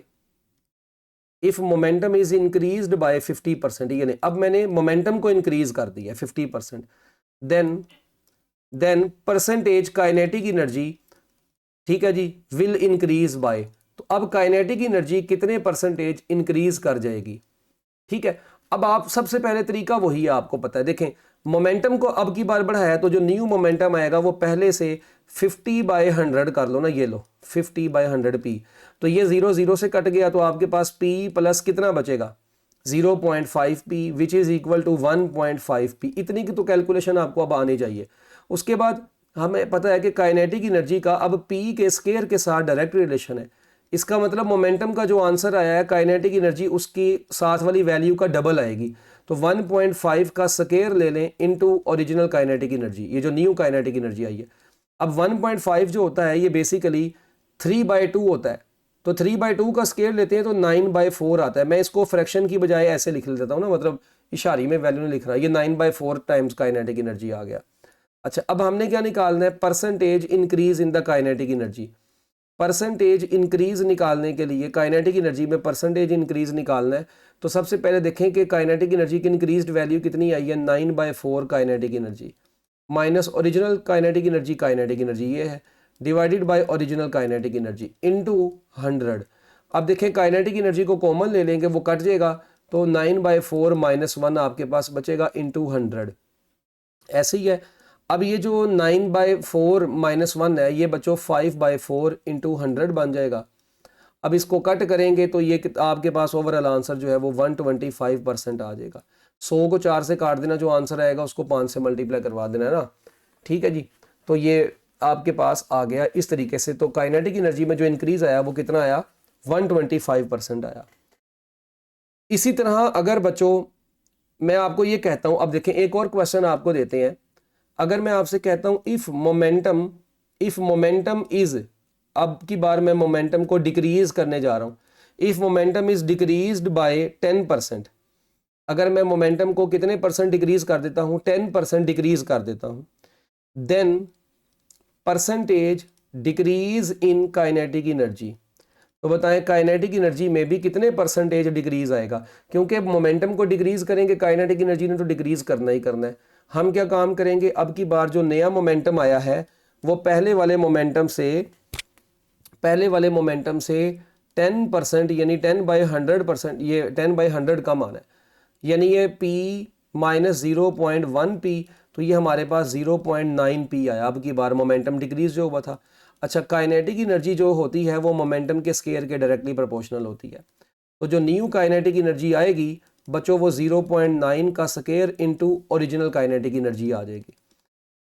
A: if momentum is increased by 50%, ये नहीं, अब मैंने मोमेंटम को इंक्रीज कर दिया 50%, देन परसेंटेज काइनेटिक एनर्जी ठीक है जी, विल इंक्रीज बाय, तो अब काइनेटिक एनर्जी कितने परसेंटेज इंक्रीज कर जाएगी। ठीक है, अब आप सबसे पहले तरीका वही है, आपको पता है। देखें, मोमेंटम को अब की बार बढ़ाया तो जो न्यू मोमेंटम आएगा वो पहले से 50/100 कर लो ना, ये लो 50/100 पी, तो ये 0 0 से कट गया, तो आपके पास पी प्लस कितना बचेगा 0.5 P, which is equal to 1.5 P. इतनी की तो कैलकुलेशन आपको अब आनी चाहिए। उसके बाद हमें पता है कि काइनेटिक एनर्जी का अब पी के स्केयर के साथ डायरेक्ट रिलेशन है। इसका मतलब मोमेंटम का जो आंसर आया है, काइनेटिक एनर्जी उसकी साथ वाली वैल्यू का डबल आएगी, तो 1.5 का स्केयर ले लें इनटू ओरिजिनल काइनेटिक एनर्जी, ये जो न्यू काइनेटिक एनर्जी आई है। अब 1.5 जो होता है ये बेसिकली 3/2 होता है, तो 3/2 का स्केयर लेते हैं तो 9/4 आता है। मैं इसको फ्रैक्शन की बजाय ऐसे लिख देता हूँ ना, मतलब इशारे में वैल्यू नहीं लिख रहा, ये 9/4 टाइम्स काइनेटिक एनर्जी आ गया। अच्छा, अब हमने क्या निकालना है, percentage increase in the kinetic energy. Percentage increase निकालने के लिए काइनेटिक एनर्जी में परसेंटेज इंक्रीज निकालना है, तो सबसे पहले देखें कि काइनेटिक एनर्जी की इंक्रीज्ड वैल्यू कितनी आई है, 9/4 kinetic energy minus original kinetic energy ये है, divided by original kinetic energy into 100। अब देखें काइनेटिक एनर्जी को कॉमन ले लेंगे, वो कट जाएगा, तो 9/4 - 1 आपके पास बचेगा इनटू 100। ऐसे ही है, अब ये जो 9/4 - 1 है, ये बच्चों 5/4 इंटू 100 बन जाएगा। अब इसको कट करेंगे तो ये आपके पास ओवरऑल आंसर जो है वो 125% आ जाएगा। 100 को 4 से काट देना, जो आंसर आएगा उसको 5 से मल्टीप्लाई करवा देना है ना। ठीक है जी, तो ये आपके पास आ गया इस तरीके से। तो काइनेटिक एनर्जी में जो इंक्रीज आया वो कितना आया, 125% आया। इसी तरह अगर बच्चों मैं आपको ये कहता हूँ, अब देखें एक और क्वेश्चन आपको देते हैं। अगर मैं आपसे कहता हूं इफ मोमेंटम इज, अब की बार मैं मोमेंटम को डिक्रीज करने जा रहा हूं, if momentum is decreased bye 10%, अगर मैं मोमेंटम को कितने परसेंट डिक्रीज कर देता हूं, 10% डिक्रीज कर देता हूं, then percentage decrease in kinetic energy, तो बताएं काइनेटिक एनर्जी में भी कितने परसेंटेज डिक्रीज आएगा। क्योंकि मोमेंटम को डिक्रीज करेंगे, काइनेटिक एनर्जी ने तो डिक्रीज करना ही करना है। हम क्या काम करेंगे, अब की बार जो नया मोमेंटम आया है वो पहले वाले मोमेंटम से 10% यानी 10/100%, ये 10/100 कम आना है, यानी ये P - 0.1 P, तो ये हमारे पास 0.9 P आया अब की बार, मोमेंटम डिक्रीज जो हुआ था। अच्छा, काइनेटिक एनर्जी जो होती है वो मोमेंटम के स्केयर के डायरेक्टली प्रोपोर्शनल होती है, तो जो न्यू काइनेटिक एनर्जी आएगी बच्चों वो 0.9 का square into original kinetic energy आ जाएगी।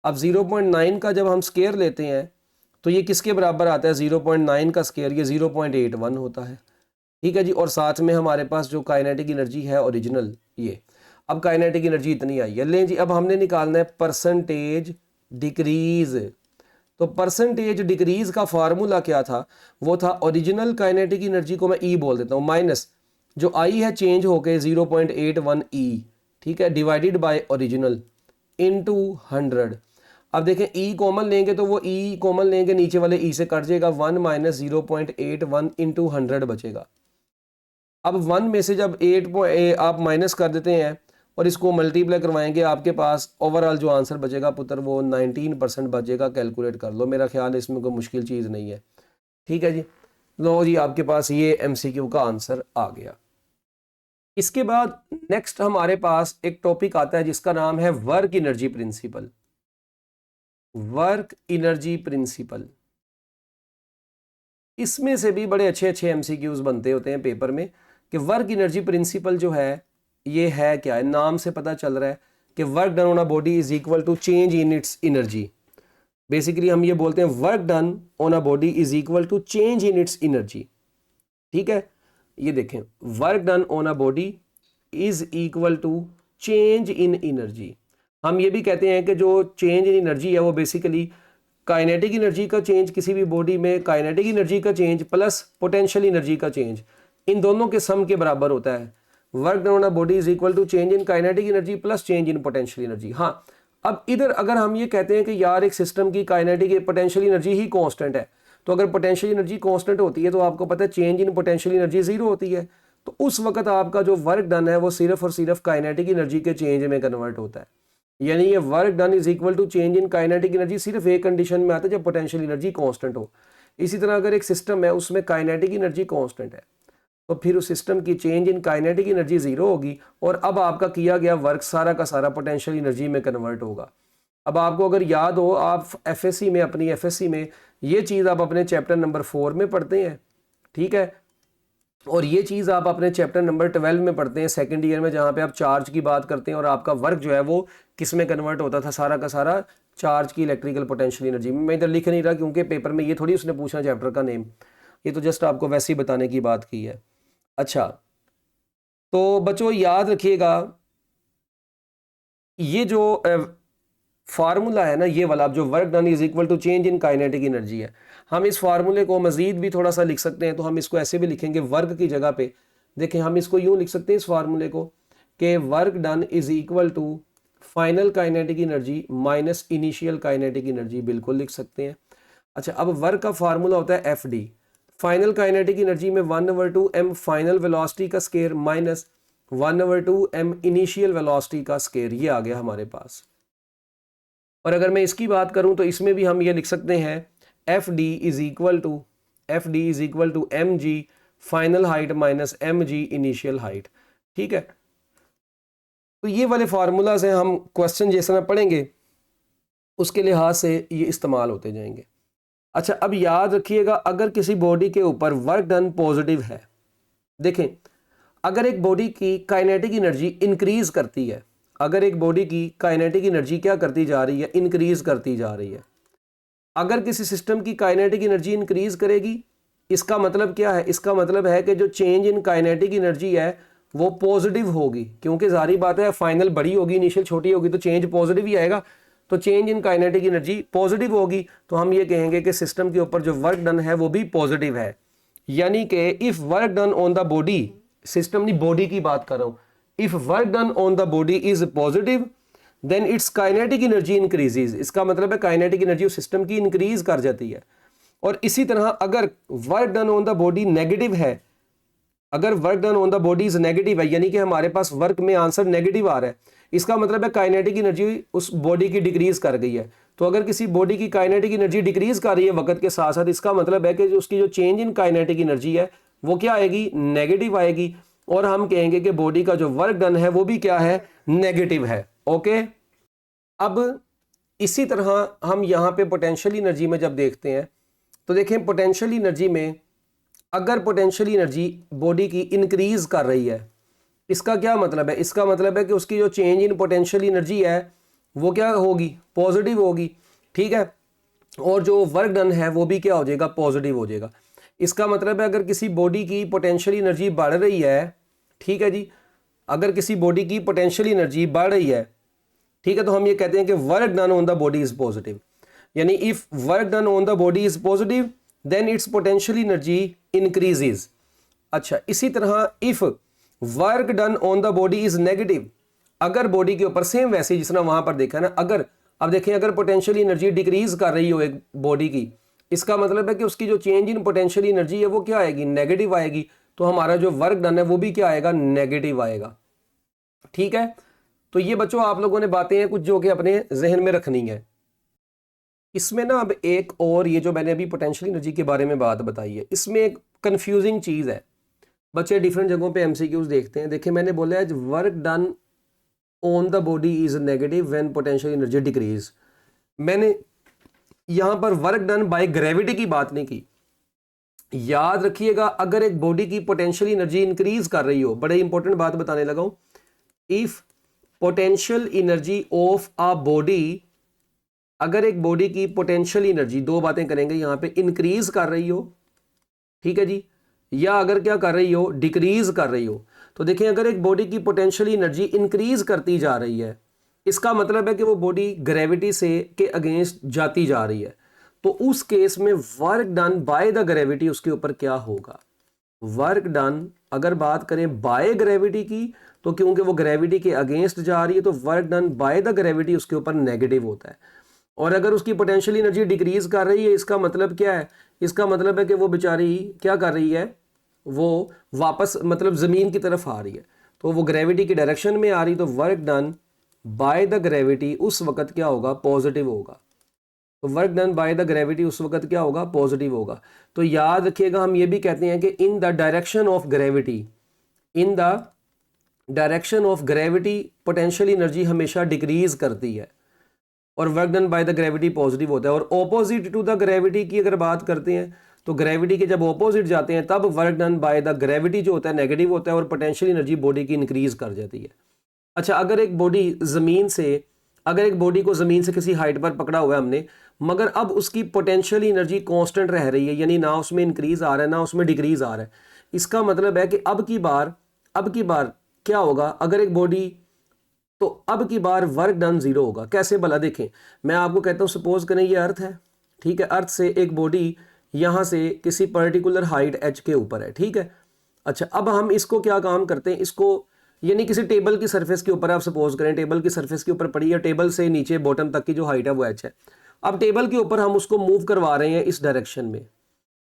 A: अब 0.9 का जब हम स्केयर लेते हैं तो ये किसके बराबर आता है, 0.9 का स्केयर ये 0.81 होता है। ठीक है जी, और साथ में हमारे पास जो काइनेटिक एनर्जी है ओरिजिनल ये, अब काइनेटिक एनर्जी इतनी आई है। लें जी, अब हमने निकालना है परसेंटेज डिक्रीज। तो परसेंटेज डिक्रीज का फार्मूला क्या था, वो था ओरिजिनल काइनेटिक एनर्जी को मैं ई बोल देता हूँ, माइनस जो आई है चेंज होके 0.81 ई, ठीक है, डिवाइडेड बाय ओरिजिनल इनटू 100। अब देखें ई कॉमन लेंगे तो वो ई कॉमन लेंगे, नीचे वाले ई से कट जाएगा, 1 - 0.81 इंटू 100 बचेगा। अब 1 में से जब 8 आप माइनस कर देते हैं और इसको मल्टीप्लाई करवाएंगे, आपके पास ओवरऑल जो आंसर बचेगा पुत्र वो 19% बचेगा। कैलकुलेट कर लो, मेरा ख्याल है इसमें कोई मुश्किल चीज़ नहीं है। ठीक है जी, लो जी, आपके पास ये MCQ का आंसर आ गया। इसके बाद नेक्स्ट हमारे पास एक टॉपिक आता है जिसका नाम है work energy principal. Work energy principal, इसमें से भी बड़े अच्छे अच्छे MCQs बनते होते हैं पेपर में कि वर्क एनर्जी प्रिंसिपल जो है ये है क्या है। नाम से पता चल रहा है कि work done on a body is equal to change in its energy. Basically हम ये बोलते हैं work done on a body is equal to change in its energy. ठीक है, ये देखें, work done on a body is equal to change in energy. हम ये भी कहते हैं कि जो चेंज इन एनर्जी है वो बेसिकली काइनेटिक एनर्जी का चेंज किसी भी बॉडी में, काइनेटिक एनर्जी का चेंज प्लस पोटेंशियल एनर्जी का चेंज, इन दोनों के सम के बराबर होता है। Work done on a body is equal to change in kinetic energy plus change in potential energy. हाँ, अब इधर अगर हम ये कहते हैं कि यार एक सिस्टम की काइनेटिक पोटेंशियल एनर्जी ही कांस्टेंट है, तो अगर पोटेंशियल एनर्जी कांस्टेंट होती है तो आपको पता है change in potential energy zero होती है, तो उस वक्त आपका जो वर्क डन है वो सिर्फ और सिर्फ काइनेटिक एनर्जी के चेंज में कन्वर्ट होता है। यानी ये work done is equal to change in kinetic energy सिर्फ एक कंडीशन में आता है जब पोटेंशियल एनर्जी कांस्टेंट हो। इसी तरह अगर एक सिस्टम है उसमें काइनेटिक एनर्जी कांस्टेंट है तो फिर उस सिस्टम की change in kinetic energy zero होगी और अब आपका किया गया वर्क सारा का सारा पोटेंशियल एनर्जी में कन्वर्ट होगा। अब आपको अगर याद हो, आप एफएससी में, अपनी एफएससी में ये चीज़ आप अपने चैप्टर नंबर 4 में पढ़ते हैं, ठीक है, और ये चीज़ आप अपने चैप्टर नंबर 12 में पढ़ते हैं सेकंड ईयर में, जहाँ पे आप चार्ज की बात करते हैं और आपका वर्क जो है वो किस में कन्वर्ट होता था, सारा का सारा चार्ज की इलेक्ट्रिकल पोटेंशियल एनर्जी में। मैं इधर लिख नहीं रहा क्योंकि पेपर में ये थोड़ी उसने पूछना चैप्टर का नेम, ये तो जस्ट आपको वैसे ही बताने की बात की है। अच्छा, तो बच्चों याद रखिएगा ये जो फार्मूला है ना, ये वाला जो work done is equal to change in kinetic energy है, हम इस फार्मूले को मजीद भी थोड़ा सा लिख सकते हैं। तो हम इसको ऐसे भी लिखेंगे, वर्क की जगह पे देखें हम इसको यूं लिख सकते हैं इस फार्मूले को कि work done is equal to final kinetic energy minus initial kinetic energy, बिल्कुल लिख सकते हैं। अच्छा, अब वर्क का फार्मूला होता है F D, final kinetic energy में 1/2 m फाइनल वेलोसिटी का square minus 1/2 m initial velocity का स्केयर, ये आ गया हमारे पास। और अगर मैं इसकी बात करूं तो इसमें भी हम ये लिख सकते हैं F D is equal to M G final height minus M G initial height, ठीक है। तो ये वाले फार्मूला से हम क्वेश्चन जैसा पढ़ेंगे उसके लिहाज से ये इस्तेमाल होते जाएंगे। अच्छा, अब याद रखिएगा अगर किसी बॉडी के ऊपर वर्क डन पॉजिटिव है, देखें अगर एक बॉडी की काइनेटिक एनर्जी इंक्रीज करती है, अगर एक बॉडी की काइनेटिक एनर्जी क्या करती जा रही है, इंक्रीज करती जा रही है, अगर किसी सिस्टम की काइनेटिक एनर्जी इंक्रीज करेगी, इसका मतलब क्या है, इसका मतलब है कि जो चेंज इन काइनेटिक एनर्जी है वो पॉजिटिव होगी, क्योंकि जारी बात है फाइनल बड़ी होगी इनिशियल छोटी होगी तो चेंज पॉजिटिव ही आएगा। तो change in kinetic energy positive होगी तो हम ये कहेंगे कि सिस्टम के ऊपर जो वर्क डन है वो भी पॉजिटिव है। यानी कि if work done on the body, system नहीं बॉडी की बात कर रहा हूं, if work done on the body is positive then its kinetic energy increases, इसका मतलब है काइनेटिक एनर्जी उस सिस्टम की इंक्रीज कर जाती है। और इसी तरह अगर work done on the body negative है, अगर work done on the body is negative है, यानी कि हमारे पास वर्क में आंसर नेगेटिव आ रहा है, इसका मतलब है काइनेटिक एनर्जी उस बॉडी की डिक्रीज कर गई है। तो अगर किसी बॉडी की काइनेटिक एनर्जी डिक्रीज कर रही है वक्त के साथ साथ, इसका मतलब है कि उसकी जो चेंज इन काइनेटिक एनर्जी है वो क्या आएगी, नेगेटिव आएगी, और हम कहेंगे कि बॉडी का जो वर्क डन है वो भी क्या है, नेगेटिव है। ओके, अब इसी तरह हम यहाँ पे पोटेंशियल एनर्जी में जब देखते हैं तो देखें पोटेंशियल एनर्जी में अगर पोटेंशियल एनर्जी बॉडी की इंक्रीज कर रही है, इसका क्या मतलब है, इसका मतलब है कि उसकी जो चेंज इन पोटेंशियल एनर्जी है वो क्या होगी, पॉजिटिव होगी, ठीक है, और जो वर्क डन है वो भी क्या हो जाएगा, पॉजिटिव हो जाएगा। इसका मतलब है अगर किसी बॉडी की पोटेंशियल एनर्जी बढ़ रही है, ठीक है जी, अगर किसी बॉडी की पोटेंशियल एनर्जी बढ़ रही है, ठीक है, तो हम ये कहते हैं कि work done on the body is positive. यानी if work done on the body is positive then its potential energy increases. अच्छा, इसी तरह if work done on the body is negative, अगर बॉडी के ऊपर सेम वैसे जिस तरह वहां पर देखा ना, अगर अब देखें अगर पोटेंशियल एनर्जी डिक्रीज कर रही हो एक बॉडी की, इसका मतलब है कि उसकी जो चेंज इन पोटेंशियल एनर्जी है वो क्या आएगी, नेगेटिव आएगी, तो हमारा जो वर्क डन है वो भी क्या आएगा, नेगेटिव आएगा। ठीक है, तो ये बच्चों आप लोगों ने बातें हैं कुछ जो कि अपने जहन में रखनी है। इसमें ना अब एक और, ये जो मैंने अभी पोटेंशियल एनर्जी के बारे में बात बताई है, इसमें एक कंफ्यूजिंग चीज़ है। बच्चे डिफरेंट जगहों पे एमसीक्यूज देखते हैं। देखिए मैंने बोला है work done on the body is negative when potential energy decrease. मैंने यहाँ पर वर्क डन बाय ग्रेविटी की बात नहीं की। याद रखिएगा अगर एक बॉडी की पोटेंशियल एनर्जी इंक्रीज कर रही हो, बड़े इंपॉर्टेंट बात बताने लगा हूं, if potential energy of a body, अगर एक बॉडी की पोटेंशियल एनर्जी, दो बातें करेंगे यहां पे, इंक्रीज कर रही हो, ठीक है जी, या अगर क्या कर रही हो, डिक्रीज कर रही हो, तो देखें अगर एक बॉडी की पोटेंशियल एनर्जी इंक्रीज करती जा रही है, इसका मतलब है कि वो बॉडी ग्रेविटी से के अगेंस्ट जाती जा रही है, तो उस केस में work done by the gravity उसके ऊपर क्या होगा, वर्क डन अगर बात करें बाय ग्रेविटी की, तो क्योंकि वो ग्रेविटी के अगेंस्ट जा रही है तो work done by the gravity उसके ऊपर नेगेटिव होता है। और अगर उसकी पोटेंशियल एनर्जी डिक्रीज कर रही है, इसका मतलब क्या है, इसका मतलब है कि वो बेचारी क्या कर रही है, वो वापस मतलब ज़मीन की तरफ आ रही है, तो वो ग्रेविटी की डायरेक्शन में आ रही, तो work done by the gravity उस वक्त क्या होगा, पॉजिटिव होगा। तो work done by the gravity उस वक्त क्या होगा, पॉजिटिव होगा। तो याद रखिएगा हम ये भी कहते हैं कि in the direction of gravity, in the direction of gravity potential energy हमेशा डिक्रीज करती है और work done by the gravity positive होता है। और ऑपोजिट टू द ग्रेविटी की अगर बात करते हैं तो ग्रेविटी के जब ऑपोजिट जाते हैं तब work done by the gravity जो होता है नेगेटिव होता है और पोटेंशियल एनर्जी बॉडी की इंक्रीज कर जाती है। अच्छा, अगर एक बॉडी को ज़मीन से किसी हाइट पर पकड़ा हुआ है हमने, मगर अब उसकी पोटेंशियल एनर्जी कांस्टेंट रह रही है, यानी ना उसमें इंक्रीज आ रहा है ना उसमें डिक्रीज आ रहा है, इसका मतलब है कि अब की बार क्या होगा, अगर एक बॉडी, तो अब की बार वर्क डन जीरो होगा। कैसे भला, देखें मैं आपको कहता हूँ, सपोज करें ये अर्थ है, ठीक है, अर्थ से एक बॉडी यहाँ से किसी पर्टिकुलर हाइट h के ऊपर है, ठीक है। अच्छा, अब हम इसको क्या काम करते हैं, इसको यानी किसी टेबल की सरफेस के ऊपर, आप सपोज करें टेबल की सरफेस के ऊपर पड़ी है, टेबल से नीचे बॉटम तक की जो हाइट है वो h है। अब टेबल के ऊपर हम उसको मूव करवा रहे हैं इस डायरेक्शन में।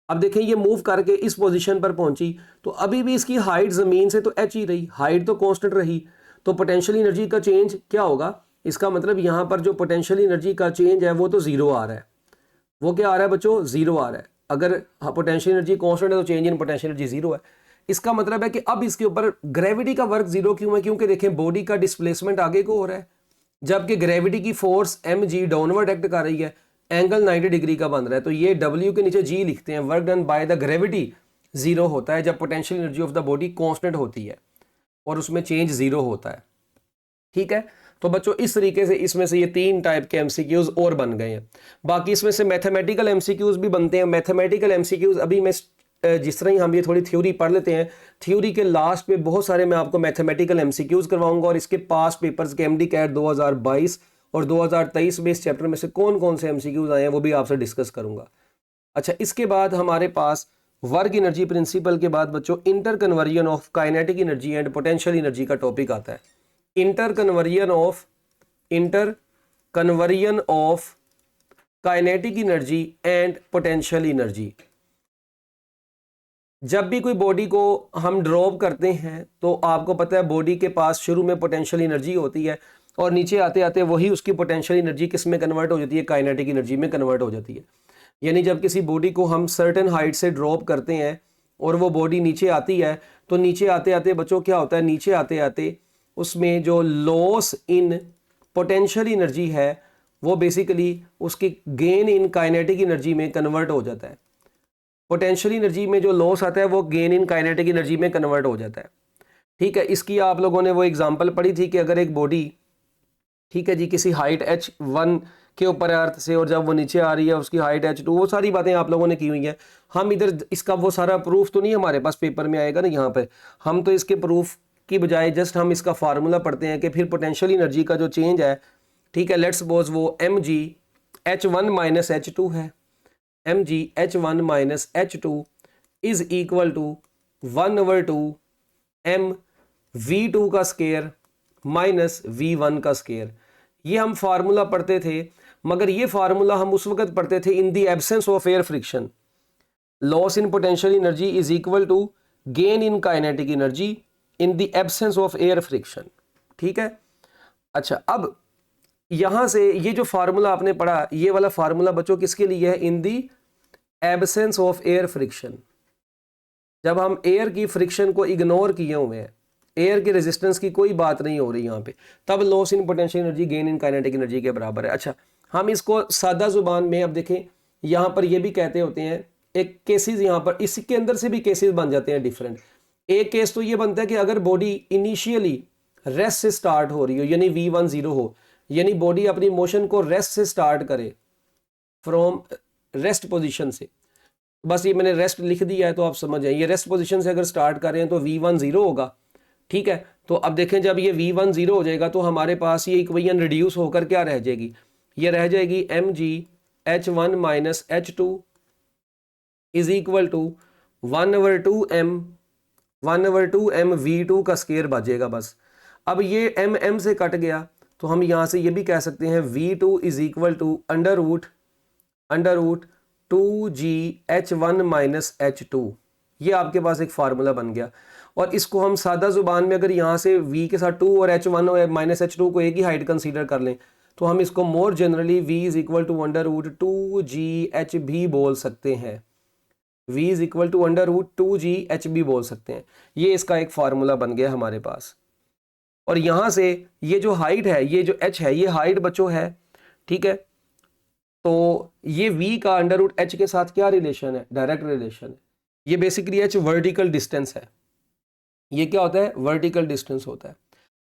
A: अब देखें ये मूव करके इस पोजीशन पर पहुंची, तो अभी भी इसकी हाइट ज़मीन से तो h ही रही, हाइट तो कांस्टेंट रही, तो पोटेंशियल एनर्जी का चेंज क्या होगा, इसका मतलब यहाँ पर जो पोटेंशियल एनर्जी का चेंज है वो तो जीरो आ रहा है। वो क्या आ रहा है बच्चों, जीरो आ रहा है। अगर पोटेंशियल एनर्जी कांस्टेंट है तो change in potential energy zero है। इसका मतलब है कि अब इसके ऊपर ग्रेविटी का वर्क जीरो क्यों है, क्योंकि देखें बॉडी का डिस्प्लेसमेंट आगे को हो रहा है, जबकि ग्रेविटी की फोर्स mg डाउनवर्ड एक्ट कर रही है, एंगल 90 डिग्री का बन रहा है। तो ये w के नीचे g लिखते हैं, work done by the gravity zero होता है जब potential energy of the body constant होती है और उसमें चेंज जीरो होता है, ठीक है। तो बच्चों इस तरीके से इसमें से ये 3 टाइप के एमसीक्यूज और बन गए हैं। बाकी इसमें से मैथमेटिकल एमसीक्यूज भी बनते हैं। मैथमेटिकल एमसीक्यूज अभी मैं जिस तरह ही हम ये थोड़ी थ्योरी पढ़ लेते हैं, थ्योरी के लास्ट पे बहुत सारे मैं आपको मैथमेटिकल एमसीक्यूज करवाऊंगा और इसके पास्ट पेपर्स के एमडी कैट 2022 और 2023 में इस चैप्टर में से कौन कौन से एमसीक्यूज आए हैं वो भी आपसे डिस्कस करूंगा। अच्छा, इसके बाद हमारे पास वर्क एनर्जी प्रिंसिपल के बाद बच्चों inter conversion of kinetic energy and potential energy का टॉपिक आता है। Inter conversion of kinetic energy and potential energy. जब भी कोई बॉडी को हम ड्रॉप करते हैं तो आपको पता है बॉडी के पास शुरू में पोटेंशियल एनर्जी होती है और नीचे आते आते वही उसकी पोटेंशियल एनर्जी किस में कन्वर्ट हो जाती है, काइनेटिक एनर्जी में कन्वर्ट हो जाती है। यानी जब किसी बॉडी को हम सर्टेन हाइट से ड्रॉप करते हैं और वो बॉडी नीचे आती है तो नीचे आते आते बच्चों क्या होता है, नीचे आते आते उसमें जो लॉस इन पोटेंशियल एनर्जी है वो बेसिकली उसकी गेन इन काइनेटिक एनर्जी में कन्वर्ट हो जाता है। पोटेंशियल एनर्जी में जो लॉस आता है वो गेन इन काइनेटिक एनर्जी में कन्वर्ट हो जाता है, ठीक है। इसकी आप लोगों ने वो एग्जांपल पढ़ी थी कि अगर एक बॉडी, ठीक है जी, किसी हाइट h1 के ऊपर है अर्थ से और जब वो नीचे आ रही है उसकी हाइट h2, वो सारी बातें आप लोगों ने की हुई हैं। हम इधर इसका वो सारा प्रूफ तो नहीं हमारे पास पेपर में आएगा ना यहाँ पे, हम तो इसके प्रूफ की बजाय जस्ट हम इसका फार्मूला पढ़ते हैं कि फिर पोटेंशियल एनर्जी का जो चेंज है, ठीक है, लेट्स सपोज वो mg h1 माइनस h2 है, mg h1 minus h2 is equal to 1/2 m v2 का स्केयर माइनस v1 का स्केयर। ये हम फार्मूला पढ़ते थे, मगर ये फार्मूला हम उस वक्त पढ़ते थे in the absence of air friction. Loss in potential energy is equal to gain in kinetic energy in the absence of air friction, ठीक है। अच्छा, अब यहां से ये जो फार्मूला आपने पढ़ा, ये वाला फार्मूला बच्चों किसके लिए है, इन the absence of air friction. जब हम एयर की फ्रिक्शन को इग्नोर किए हुए हैं, एयर की रेजिस्टेंस की कोई बात नहीं हो रही यहाँ पे, तब loss in potential energy gain in kinetic energy के बराबर है। अच्छा, हम इसको सादा जुबान में अब देखें, यहाँ पर ये भी कहते होते हैं एक केसेस, यहाँ पर इसके अंदर से भी केसेस बन जाते हैं डिफरेंट। एक केस तो ये बनता है कि अगर बॉडी इनिशियली रेस्ट से स्टार्ट हो रही हो, यानी v1 0 हो, यानी बॉडी अपनी मोशन को रेस्ट से स्टार्ट करे, फ्रॉम रेस्ट पोजीशन से। बस ये मैंने रेस्ट लिख दिया है तो आप समझ जाए, ये रेस्ट पोजीशन से अगर स्टार्ट कर रहे हैं तो v1 0 होगा, ठीक है। तो अब देखें जब ये v1 0 हो जाएगा तो हमारे पास ये इक्वेशन रिड्यूस होकर क्या रह जाएगी, ये रह जाएगी mg h1 minus h2 is equal to 1/2 m v2 का स्केयर बचेगा बस। अब ये m से कट गया तो हम यहाँ से ये भी कह सकते हैं v2 is equal to under root 2g h1 minus h2। ये आपके पास एक फार्मूला बन गया। और इसको हम सादा जुबान में अगर यहाँ से v के साथ 2 और h1 और माइनस h2 को एक ही हाइट कंसीडर कर लें तो हम इसको more generally v is equal to under root 2gh भी बोल सकते हैं। v is equal to under root 2gh भी बोल सकते हैं। ये इसका एक फार्मूला बन गया हमारे पास। और यहां से ये जो हाइट है, ये जो h है, ये हाइट बच्चों है, ठीक है। तो ये v का अंडर रूट h के साथ क्या रिलेशन है? डायरेक्ट रिलेशन है। ये बेसिकली h वर्टिकल डिस्टेंस है। ये क्या होता है? वर्टिकल डिस्टेंस होता है।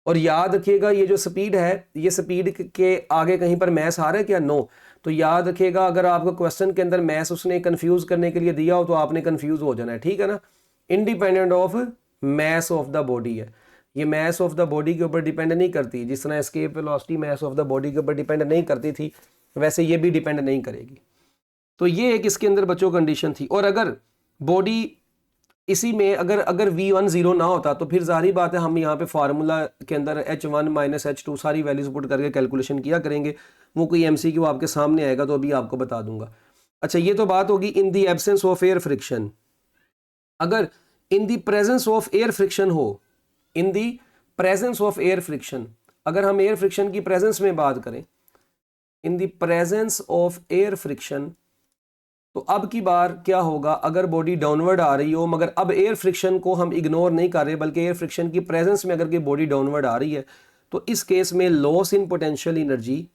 A: और याद रखिएगा ये जो स्पीड है, ये स्पीड के आगे कहीं पर मैस आ रहा है क्या? नो। तो याद रखिएगा अगर आपको क्वेश्चन के अंदर मैस उसने कंफ्यूज करने के लिए दिया हो तो आपने कंफ्यूज हो जाना है, ठीक है ना। Independent of mass of the body है, ये मैस ऑफ द बॉडी के ऊपर डिपेंड नहीं करती। जिस तरह escape velocity mass of the body के ऊपर डिपेंड नहीं करती थी, वैसे ये भी डिपेंड नहीं करेगी। तो ये एक इसके अंदर बच्चों कंडीशन थी। और अगर बॉडी इसी में अगर v1 0 ना होता तो फिर जाहिर बात है हम यहाँ पे फार्मूला के अंदर h1 माइनस h2 सारी वैल्यूज पुट करके कैलकुलेशन किया करेंगे। वो कोई MCQ आपके सामने आएगा तो अभी आपको बता दूंगा। अच्छा, ये तो बात होगी in the absence of air friction. अगर in the presence of air friction हो, in the presence of air friction, अगर हम एयर फ्रिक्शन की प्रेजेंस में बात करें, in the presence of air friction, तो अब की बार क्या होगा? अगर बॉडी डाउनवर्ड आ रही हो, मगर अब एयर फ्रिक्शन को हम इग्नोर नहीं कर रहे बल्कि एयर फ्रिक्शन की प्रेजेंस में अगर की बॉडी डाउनवर्ड आ रही है, तो इस केस में लॉस इन पोटेंशियल एनर्जी,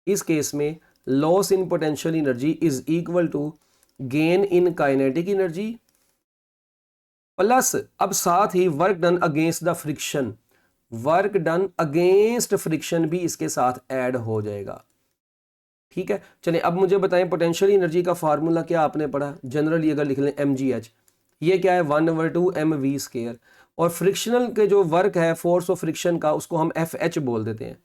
A: इस केस में loss in potential energy is equal to gain in kinetic energy plus अब साथ ही work done against the friction, work done against friction भी इसके साथ ऐड हो जाएगा, ठीक है। चलिए अब मुझे बताएं पोटेंशियल एनर्जी का फार्मूला क्या आपने पढ़ा? जनरली अगर लिख लें mgh, ये क्या है? 1/2 mv²। और फ्रिक्शनल के जो वर्क है फोर्स ऑफ फ्रिक्शन का, उसको हम FH बोल देते हैं,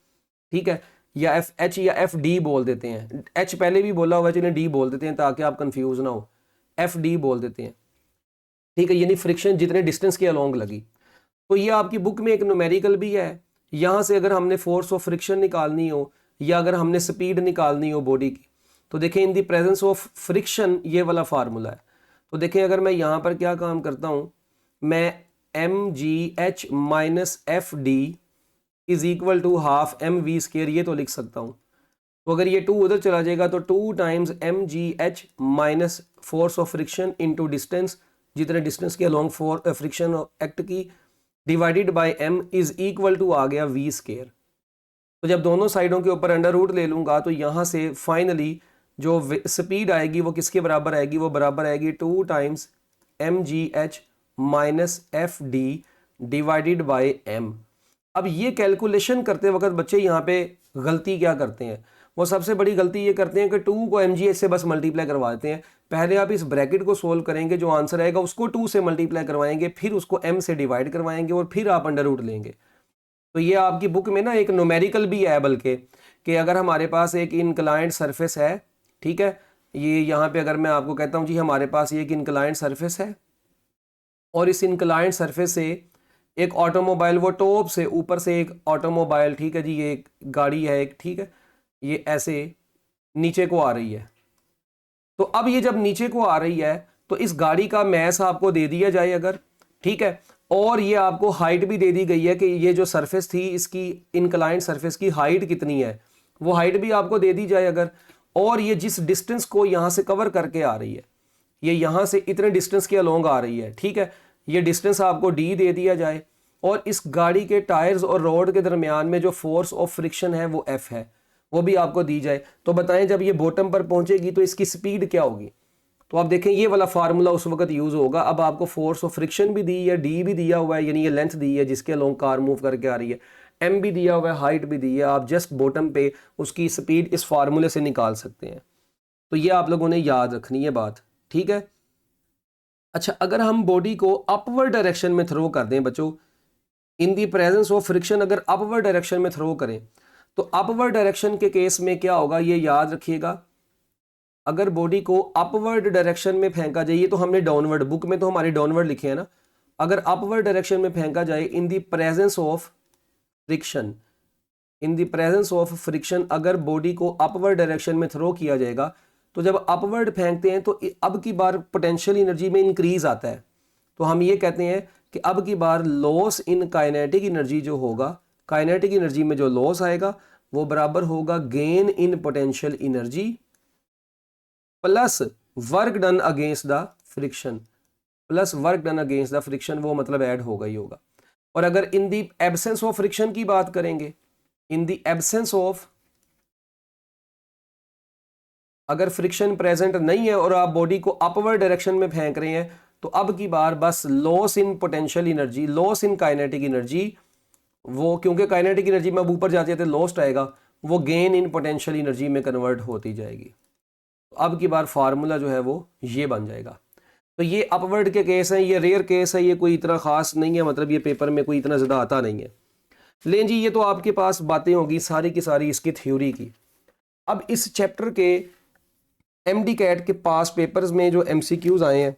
A: ठीक है, या FH या FD बोल देते हैं। H पहले भी बोला हुआ है, चलिए D बोल देते हैं ताकि आप कंफ्यूज ना हो। FD बोल देते हैं, ठीक है, यानी फ्रिक्शन जितने डिस्टेंस के अलोंग लगी। तो ये आपकी बुक में एक न्यूमेरिकल भी है। यहाँ से अगर हमने फोर्स ऑफ फ्रिक्शन निकालनी हो या अगर हमने स्पीड निकालनी हो बॉडी की, तो देखें इन दी प्रेजेंस ऑफ फ्रिक्शन ये वाला फार्मूला है। तो देखें अगर मैं यहाँ पर क्या काम करता हूँ, मैं mgh minus FD is equal to half mv², ये तो लिख सकता हूँ। तो अगर ये 2 उधर चला जाएगा तो 2 times mgh minus force of friction into distance, जितने डिस्टेंस के अलोंग फ्रिक्शन एक्ट की, divided by m is equal to आ गया v²। तो जब दोनों साइडों के ऊपर अंडर रूट ले लूंगा तो यहाँ से फाइनली जो स्पीड आएगी वो किसके बराबर आएगी? वो बराबर आएगी 2 times mgh minus FD divided by m। अब ये कैलकुलेशन करते वक्त बच्चे यहाँ पे गलती क्या करते हैं? वो सबसे बड़ी गलती ये करते हैं कि 2 को mgh से बस मल्टीप्लाई करवा देते हैं। पहले आप इस ब्रैकेट को सोल्व करेंगे, जो आंसर आएगा उसको 2 से मल्टीप्लाई करवाएंगे, फिर उसको m से डिवाइड करवाएंगे और फिर आप अंडर रूट लेंगे। तो ये आपकी बुक में ना एक न्यूमेरिकल भी है, बल्कि कि अगर हमारे पास एक इनक्लाइंड सरफेस है, ठीक है, ये यहाँ पे अगर मैं आपको कहता हूँ जी हमारे पास ये एक इनक्लाइंड सरफेस है और इस इनक्लाइंड सरफेस से एक ऑटोमोबाइल, वो टॉप से ऊपर से एक ऑटोमोबाइल, ठीक है जी, ये एक गाड़ी है एक, ठीक है, ये ऐसे नीचे को आ रही है। तो अब ये जब नीचे को आ रही है तो इस गाड़ी का मैस आपको दे दिया जाए अगर, ठीक है, और ये आपको हाइट भी दे दी गई है कि ये जो सरफेस थी इसकी इनक्लाइंड सरफेस की हाइट कितनी है, वो हाइट भी आपको दे दी जाए अगर, और ये जिस डिस्टेंस को यहाँ से कवर करके आ रही है, ये यहाँ से इतने डिस्टेंस के अलोंग आ रही है, ठीक है, ये डिस्टेंस आपको D दे दिया जाए, और इस गाड़ी के टायर्स और रोड के दरमियान में जो फोर्स ऑफ फ्रिक्शन है वो F है, वो भी आपको दी जाए। तो बताएं जब ये बॉटम पर पहुंचेगी तो इसकी स्पीड क्या होगी? तो आप देखें ये वाला फार्मूला उस वक्त यूज होगा। अब आपको फोर्स ऑफ फ्रिक्शन भी दी है, D भी दिया हुआ है, यानी ये लेंथ दी है जिसके अलोंग कार मूव करके आ रही है, M भी दिया हुआ है, हाइट भी दी है, आप जस्ट बॉटम पे उसकी स्पीड इस फार्मूले से निकाल सकते हैं। तो ये आप लोगों ने याद रखनी है बात, ठीक है। अच्छा, अगर हम बॉडी को अपवर्ड डायरेक्शन में थ्रो कर दें बच्चों, इन दी प्रेजेंस ऑफ फ्रिक्शन अगर अपवर्ड डायरेक्शन में थ्रो करें, तो अपवर्ड डायरेक्शन के केस में क्या होगा ये याद रखिएगा। अगर बॉडी को अपवर्ड डायरेक्शन में फेंका जाए, ये तो हमने डाउनवर्ड, बुक में तो हमारे डाउनवर्ड लिखे हैं ना, अगर अपवर्ड डायरेक्शन में फेंका जाए in the presence of friction, in the presence of friction अगर बॉडी को अपवर्ड डायरेक्शन में थ्रो किया जाएगा, तो जब अपवर्ड फेंकते हैं तो अब की बार पोटेंशियल एनर्जी में इंक्रीज आता है। तो हम ये कहते हैं कि अब की बार लॉस इन काइनेटिक एनर्जी जो होगा, काइनेटिक एनर्जी में जो लॉस आएगा वो बराबर होगा gain in potential energy plus work done against the friction, plus work done against the friction, वो मतलब ऐड होगा ही होगा। और अगर in the absence of friction की बात करेंगे, इन दी एब्सेंस ऑफ, अगर फ्रिक्शन प्रेजेंट नहीं है और आप बॉडी को अपवर्ड डायरेक्शन में फेंक रहे हैं, तो अब की बार बस loss in potential energy, loss in kinetic energy, वो क्योंकि काइनेटिक एनर्जी में अब ऊपर जाती है तो लॉस्ट आएगा, वो गेन इन पोटेंशियल एनर्जी में कन्वर्ट होती जाएगी। तो अब की बार फार्मूला जो है वो ये बन जाएगा। तो ये अपवर्ड के केस हैं, ये रेयर केस है, ये कोई इतना खास नहीं है, मतलब ये पेपर में कोई इतना ज़्यादा आता नहीं है। लें जी, ये तो आपके पास बातें होगी सारी की सारी इसकी थ्योरी की। अब इस चैप्टर के एमडी कैट के पास पेपर्स में जो एमसीक्यूज आए हैं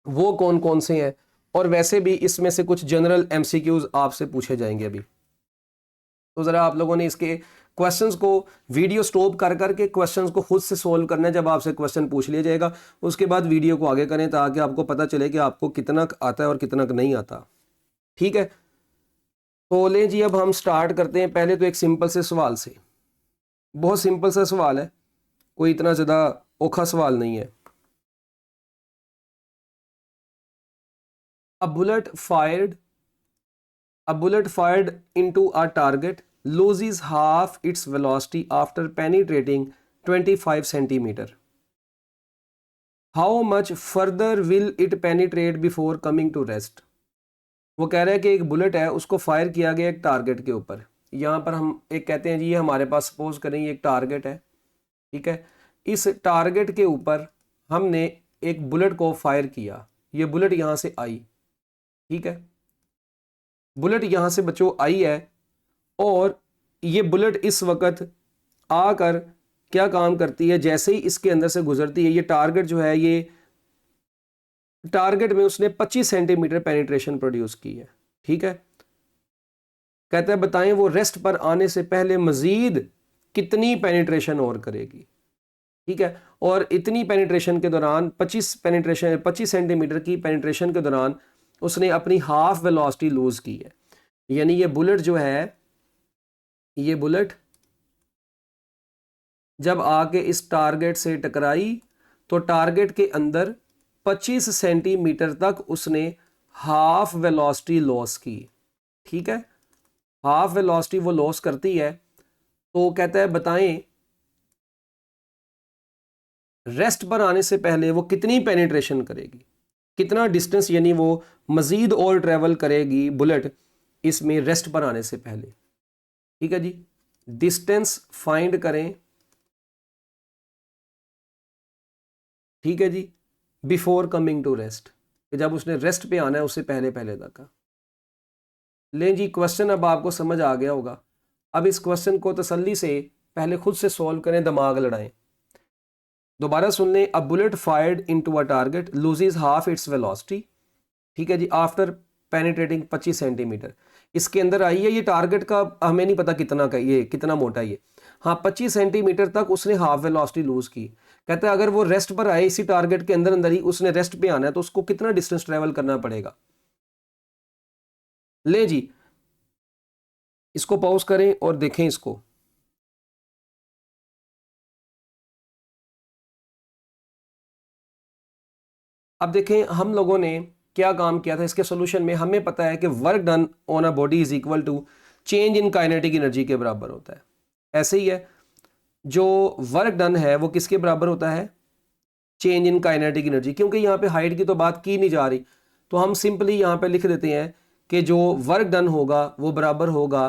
A: वो कौन कौन से हैं, और वैसे भी इसमें से कुछ जनरल एमसीक्यूज आपसे पूछे जाएंगे अभी। तो ज़रा आप लोगों ने इसके क्वेश्चंस को वीडियो स्टॉप कर करके क्वेश्चंस को खुद से सोल्व करना है। जब आपसे क्वेश्चन पूछ लिया जाएगा उसके बाद वीडियो को आगे करें ताकि आपको पता चले कि आपको कितना आता है और कितना नहीं आता। ठीक है, तो लें जी, अब हम स्टार्ट करते हैं। पहले तो एक सिंपल से सवाल से, बहुत सिंपल सा सवाल है, कोई इतना ज़्यादा औखा सवाल नहीं है। A bullet fired into a target loses half its velocity after penetrating 25 centimeter. How much further will it penetrate before coming to rest? वो कह रहा है कि एक बुलेट है, उसको फायर किया गया एक टारगेट के ऊपर। यहाँ पर हम एक कहते हैं जी, ये हमारे पास सपोज करें ये एक टारगेट है, ठीक है। इस टारगेट के ऊपर हमने एक बुलेट को फायर किया, ये बुलेट यहाँ से आई, ठीक है। बुलेट यहां से बच्चों आई है और ये बुलेट इस वक्त आकर क्या काम करती है, जैसे ही इसके अंदर से गुजरती है, ये टारगेट जो है, ये टारगेट में उसने 25 सेंटीमीटर पेनिट्रेशन प्रोड्यूस की है, ठीक है। कहता है बताएं वो रेस्ट पर आने से पहले मजीद कितनी पेनिट्रेशन और करेगी, ठीक है। और इतनी पेनिट्रेशन के दौरान 25 सेंटीमीटर की पेनिट्रेशन के दौरान उसने अपनी हाफ वेलोसिटी लूज की है। यानी ये बुलेट जो है, ये बुलेट जब आके इस टारगेट से टकराई तो टारगेट के अंदर 25 सेंटीमीटर तक उसने हाफ वेलोसिटी लॉस की, ठीक है। हाफ वेलोसिटी वो लॉस करती है। तो कहता है बताएं रेस्ट पर आने से पहले वो कितनी पेनिट्रेशन करेगी, कितना डिस्टेंस यानी वो मजीद और ट्रेवल करेगी बुलेट इसमें रेस्ट पर आने से पहले, ठीक है जी। डिस्टेंस फाइंड करें, ठीक है जी, बिफोर कमिंग टू रेस्ट, जब उसने रेस्ट पे आना है उससे पहले पहले तक का। लें जी, क्वेश्चन अब आपको समझ आ गया होगा। अब इस क्वेश्चन को तसल्ली से पहले खुद से सॉल्व करें, दिमाग लड़ाएं। दोबारा सुन लें। A bullet fired into a target loses half its velocity, ठीक है जी, आफ्टर पेनिट्रेटिंग 25 सेंटीमीटर। इसके अंदर आई है, ये टारगेट का हमें नहीं पता कितना का, ये कितना मोटा ये, हाँ 25 सेंटीमीटर तक उसने हाफ वेलोसिटी लूज की। कहते हैं अगर वो रेस्ट पर आए, इसी टारगेट के अंदर अंदर ही उसने रेस्ट पे आना है, तो उसको कितना डिस्टेंस ट्रेवल करना पड़ेगा। ले जी, इसको पॉज करें और देखें इसको। अब देखें हम लोगों ने क्या काम किया था इसके सॉल्यूशन में। हमें पता है कि work done on a body is equal to change in kinetic energy के बराबर होता है। ऐसे ही है, जो वर्क डन है वो किसके बराबर होता है, चेंज इन काइनेटिक एनर्जी। क्योंकि यहाँ पे हाइट की तो बात की नहीं जा रही, तो हम सिंपली यहाँ पे लिख देते हैं कि जो वर्क डन होगा वो बराबर होगा,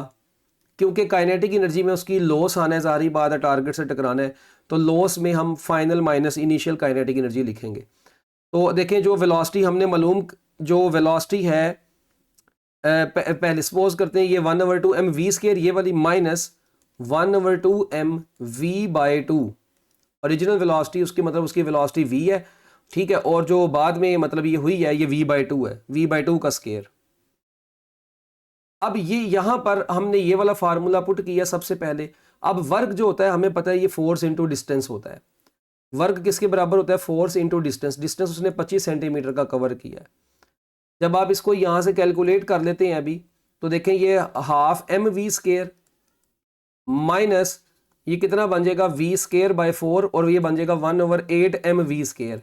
A: क्योंकि काइनेटिक एनर्जी में उसकी लॉस आना है, सारी बात है, टारगेट से टकराना है, तो लॉस में हम final minus initial kinetic energy लिखेंगे। तो देखें जो वेलोसिटी हमने मालूम, जो वेलोसिटी है पहले सपोज करते हैं ये 1/2 mv², ये वाली माइनस 1/2 mv/2 ओरिजिनल वेलोसिटी, उसकी मतलब उसकी वेलोसिटी v है, ठीक है। और जो बाद में मतलब ये हुई है, ये v/2 है, v/2 का स्केयर। अब ये यहां पर हमने ये वाला फार्मूला पुट किया सबसे पहले। अब वर्क जो होता है हमें पता है ये फोर्स इंटू डिस्टेंस होता है। वर्क किसके बराबर होता है, फोर्स इंटू डिस्टेंस। डिस्टेंस उसने 25 सेंटीमीटर का कवर किया है। जब आप इसको यहां से कैलकुलेट कर लेते हैं अभी, तो देखें ये हाफ mv², माइनस ये कितना बन जाएगा वी स्केयर बाय 4 और ये बन जाएगा 1/8 एम वी स्केयर।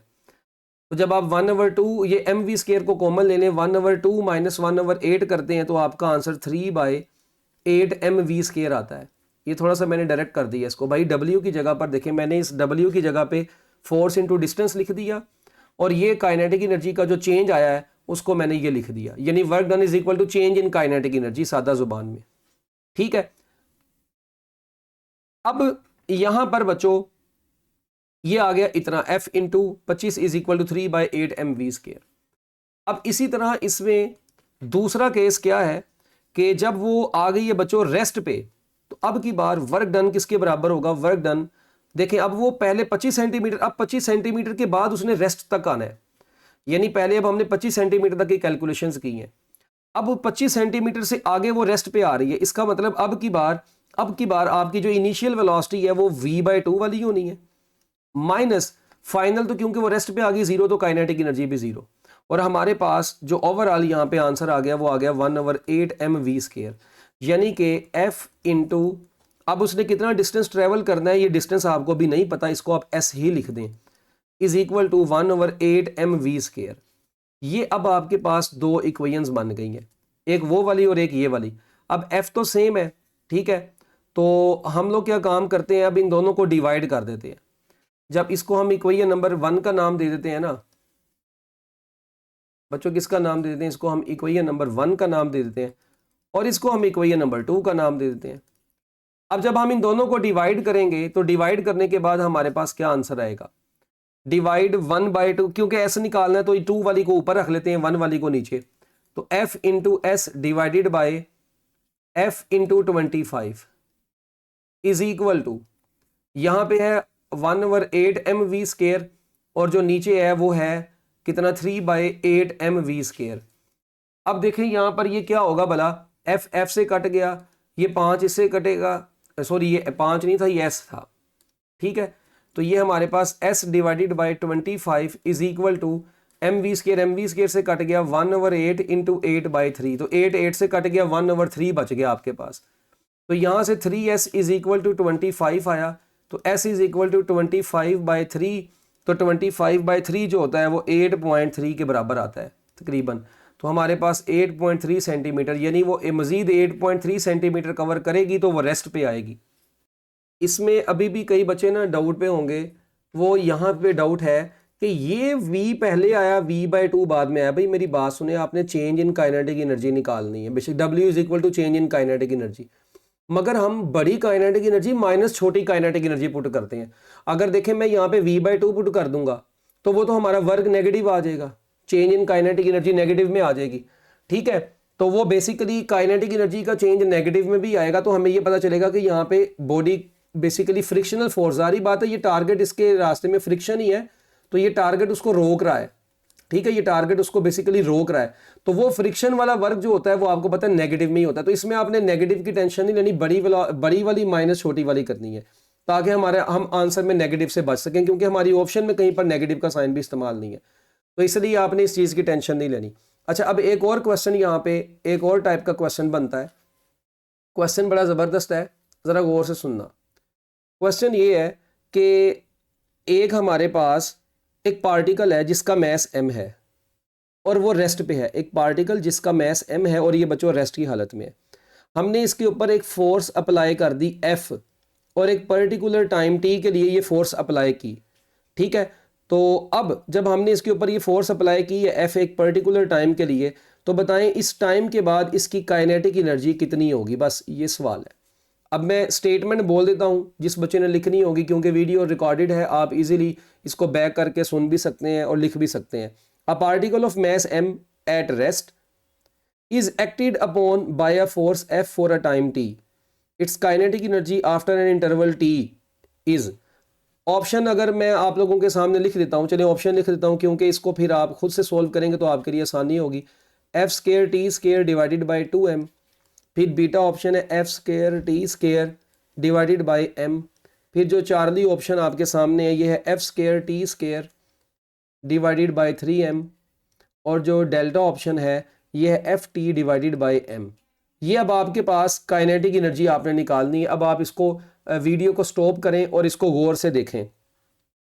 A: तो जब आप 1/2 ये एम वी स्केयर को कॉमन ले लें 1/2 माइनस 1/8 करते हैं तो आपका आंसर 3/8 एम वी स्केयर आता है। ये थोड़ा सा मैंने डायरेक्ट कर दिया इसको भाई, W की जगह पर देखें मैंने इस W की जगह पे फोर्स इंटू डिस्टेंस लिख दिया और ये काइनेटिक एनर्जी का जो चेंज आया है उसको मैंने ये लिख दिया, यानी work done is equal to change in kinetic energy सादा जुबान में। ठीक है, अब यहां पर बच्चों ये आ गया इतना F into 25 is equal to 3/8 M V square. अब इसी तरह इसमें दूसरा केस क्या है कि जब वो आ गई है बच्चों रेस्ट पे, तो अब की बार वर्क डन किसके बराबर होगा, वर्क डन देखें अब वो पहले 25 सेंटीमीटर, अब 25 सेंटीमीटर के बाद उसने रेस्ट तक आना है, यानी पहले अब हमने 25 सेंटीमीटर तक की कैलकुलेशंस की हैं, अब वो 25 सेंटीमीटर से आगे वो रेस्ट पे आ रही है। इसका मतलब अब की बार आपकी जो इनिशियल वेलोसिटी है वो v/2 वाली होनी है, माइनस फाइनल, तो क्योंकि वो रेस्ट पे आ गई 0 तो काइनेटिक एनर्जी भी 0, और हमारे पास जो ओवरऑल यहाँ पे आंसर आ गया वो आ गया 1/8 एम वी स्केयर, यानी कि F इंटू अब उसने कितना डिस्टेंस ट्रेवल करना है ये डिस्टेंस आपको भी नहीं पता, इसको आप S ही लिख दें, is equal to 1/8 M V square. ये अब आपके पास दो इक्वेशंस बन गई हैं, एक वो वाली और एक ये वाली। अब F तो सेम है, ठीक है, तो हम लोग क्या काम करते हैं, अब इन दोनों को डिवाइड कर देते हैं। जब इसको हम इक्वेशन नंबर 1 का नाम दे देते हैं ना बच्चों, किसका नाम दे देते हैं, इसको हम इक्वेशन नंबर 1 का नाम दे देते हैं और इसको हम इक्वेशन नंबर 2 का नाम दे देते हैं। अब जब हम इन दोनों को डिवाइड करेंगे तो डिवाइड करने के बाद हमारे पास क्या आंसर आएगा, डिवाइड 1/2, क्योंकि ऐसे निकालना है तो 2 वाली को ऊपर रख लेते हैं 1 वाली को नीचे, तो F into S divided by F into 25 is equal to, यहां पे है 1/8 एम वी स्केयर और जो नीचे है वो है कितना 3/8 एम वी स्केयर। अब देखें यहां पर ये क्या होगा भला, F से कट गया, ये 5 इससे कटेगा, सॉरी ये 5 नहीं था ये S था, ठीक है, तो ये हमारे पास S divided by 25 is equal to M V square से कट गया 1/8 इंटू 8/3, तो 8 से कट गया 1/3 बच गया आपके पास, तो यहां से 3S इज इक्वल टू 25 आया, तो S इज इक्वल टू 25/3, तो 25/3 जो होता है वो 8.3 के बराबर आता है तकरीबन, तो हमारे पास 8.3 सेंटीमीटर, यानी वो मजीद 8.3 सेंटीमीटर कवर करेगी तो वो रेस्ट पे आएगी। इसमें अभी भी कई बच्चे ना डाउट पे होंगे, वो यहाँ पे डाउट है कि ये V पहले आया v/2 बाद में आया। भाई मेरी बात सुने, आपने चेंज इन काइनेटिक एनर्जी निकालनी है, बेशक W is equal to change in kinetic energy, मगर हम बड़ी काइनेटिक एनर्जी माइनस छोटी काइनेटिक एनर्जी पुट करते हैं। अगर देखें मैं यहाँ पे v/2 पुट कर दूंगा तो वो तो हमारा वर्क नेगेटिव आ जाएगा, change in kinetic energy negative में आ जाएगी, ठीक है, तो वो बेसिकली काइनेटिक एनर्जी का चेंज नेगेटिव में भी आएगा, तो हमें ये पता चलेगा कि यहाँ पे बॉडी बेसिकली फ्रिक्शनल फोर्स, सारी बात है ये टारगेट इसके रास्ते में फ्रिक्शन ही है, तो ये टारगेट उसको रोक रहा है, ठीक है, ये टारगेट उसको बेसिकली रोक रहा है, तो वो फ्रिक्शन वाला वर्क जो होता है वो आपको पता है नेगेटिव में ही होता है, तो इसमें आपने नेगेटिव की टेंशन नहीं लेनी, बड़ी वाली माइनस छोटी वाली करनी है ताकि हम आंसर में नेगेटिव से बच सकें, क्योंकि हमारी ऑप्शन में कहीं पर नेगेटिव का साइन भी इस्तेमाल नहीं है, तो इसलिए आपने इस चीज़ की टेंशन नहीं लेनी। अच्छा, अब एक और क्वेश्चन यहाँ पे एक और टाइप का क्वेश्चन बनता है, क्वेश्चन बड़ा ज़बरदस्त है, ज़रा गौर से सुनना। क्वेश्चन ये है कि एक हमारे पास एक पार्टिकल है जिसका मैस m है और वो रेस्ट पे है, एक पार्टिकल जिसका मैस m है और ये बच्चों रेस्ट की हालत में है, हमने इसके ऊपर एक फोर्स अप्लाई कर दी F और एक पर्टिकुलर टाइम t के लिए ये फोर्स अप्लाई की, ठीक है, तो अब जब हमने इसके ऊपर ये फोर्स अप्लाई की है F एक पर्टिकुलर टाइम के लिए, तो बताएं इस टाइम के बाद इसकी काइनेटिक एनर्जी कितनी होगी, बस ये सवाल है। अब मैं स्टेटमेंट बोल देता हूँ जिस बच्चे ने लिखनी होगी, क्योंकि वीडियो रिकॉर्डेड है, आप इजीली इसको बैक करके सुन भी सकते हैं और लिख भी सकते हैं। A particle of mass m at rest is acted upon bye a force F for a time t, it's kinetic energy after an interval t is, option अगर मैं आप लोगों के सामने लिख देता हूँ, चलिए ऑप्शन लिख देता हूँ क्योंकि इसको फिर आप खुद से सोल्व करेंगे तो आपके लिए आसानी होगी। F square t square divided by 2m, फिर बीटा ऑप्शन है F square t square divided by m, फिर जो चार्ली ऑप्शन आपके सामने है ये है F square t square divided by 3m, और जो डेल्टा ऑप्शन है ये है F t divided by m। ये अब आपके पास काइनेटिक एनर्जी आपने निकालनी है। अब आप इसको वीडियो को स्टॉप करें और इसको गौर से देखें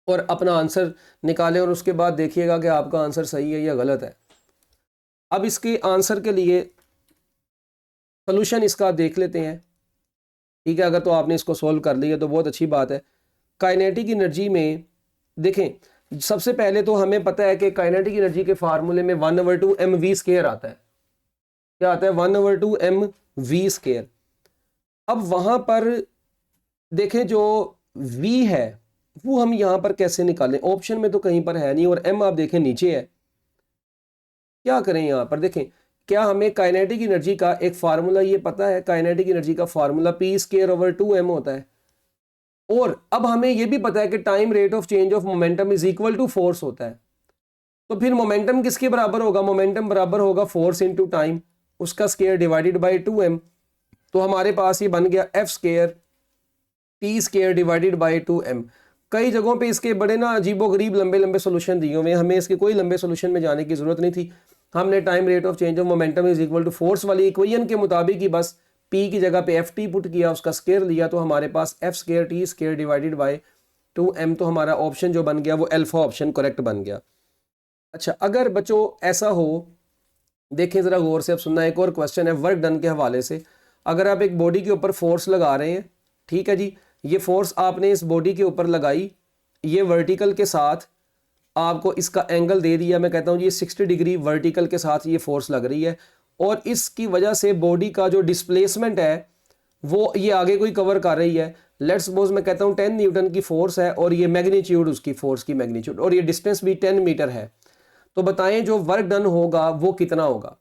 A: और अपना आंसर निकालें और उसके बाद देखिएगा कि आपका आंसर सही है या गलत है। अब इसके आंसर के लिए सोल्यूशन इसका आप देख लेते हैं, ठीक है। अगर तो आपने इसको सोल्व कर लिया तो बहुत अच्छी बात है। काइनेटिक एनर्जी में देखें, सबसे पहले तो हमें पता है कि काइनेटिक एनर्जी के फार्मूले में 1/2 mv² आता है। क्या आता है? 1/2 mv²। अब वहां पर देखें जो v है वो हम यहां पर कैसे निकालें? ऑप्शन में तो कहीं पर है नहीं और m आप देखें नीचे है। क्या करें यहां पर? देखें, क्या हमें काइनेटिक एनर्जी का एक फार्मूला ये पता है? काइनेटिक एनर्जी का फार्मूला p²/2m होता है। और अब हमें यह भी पता है कि time rate of change of momentum is equal to force होता है। तो फिर मोमेंटम किसके बराबर होगा? मोमेंटम बराबर होगा फोर्स इंटू टाइम, उसका स्क्वायर डिवाइडेड बाय 2m। तो हमारे पास ये बन गया f² t² divided by 2m। कई जगहों पे इसके बड़े ना अजीबोगरीब लंबे लंबे सोल्यूशन दिए हुए हैं, हमें इसके कोई लंबे सोल्यूशन में जाने की जरूरत नहीं थी। हमने time rate of change of momentum is equal to force वाली इक्वेशन के मुताबिक ही बस p की जगह पे ft पुट किया, उसका स्क्वायर लिया, तो हमारे पास f² t² divided by 2m। तो हमारा ऑप्शन जो बन गया वो अल्फा ऑप्शन करेक्ट बन गया। अच्छा, अगर बच्चों ऐसा हो, देखें ज़रा गौर से, अब सुनना। एक और क्वेश्चन है वर्क डन के हवाले से। अगर आप एक बॉडी के ऊपर फोर्स लगा रहे हैं, ठीक है जी, ये फोर्स आपने इस बॉडी के ऊपर लगाई, ये वर्टिकल के साथ आपको इसका एंगल दे दिया। मैं कहता हूँ ये 60 डिग्री वर्टिकल के साथ ये फोर्स लग रही है और इसकी वजह से बॉडी का जो डिस्प्लेसमेंट है वो ये आगे कोई कवर कर रही है। लेट्स सपोज मैं कहता हूँ 10 न्यूटन की फोर्स है और ये मैग्नीट्यूड, उसकी फोर्स की मैग्नीट्यूड, और ये डिस्टेंस भी 10 मीटर है। तो बताएं जो वर्क डन होगा वो कितना होगा?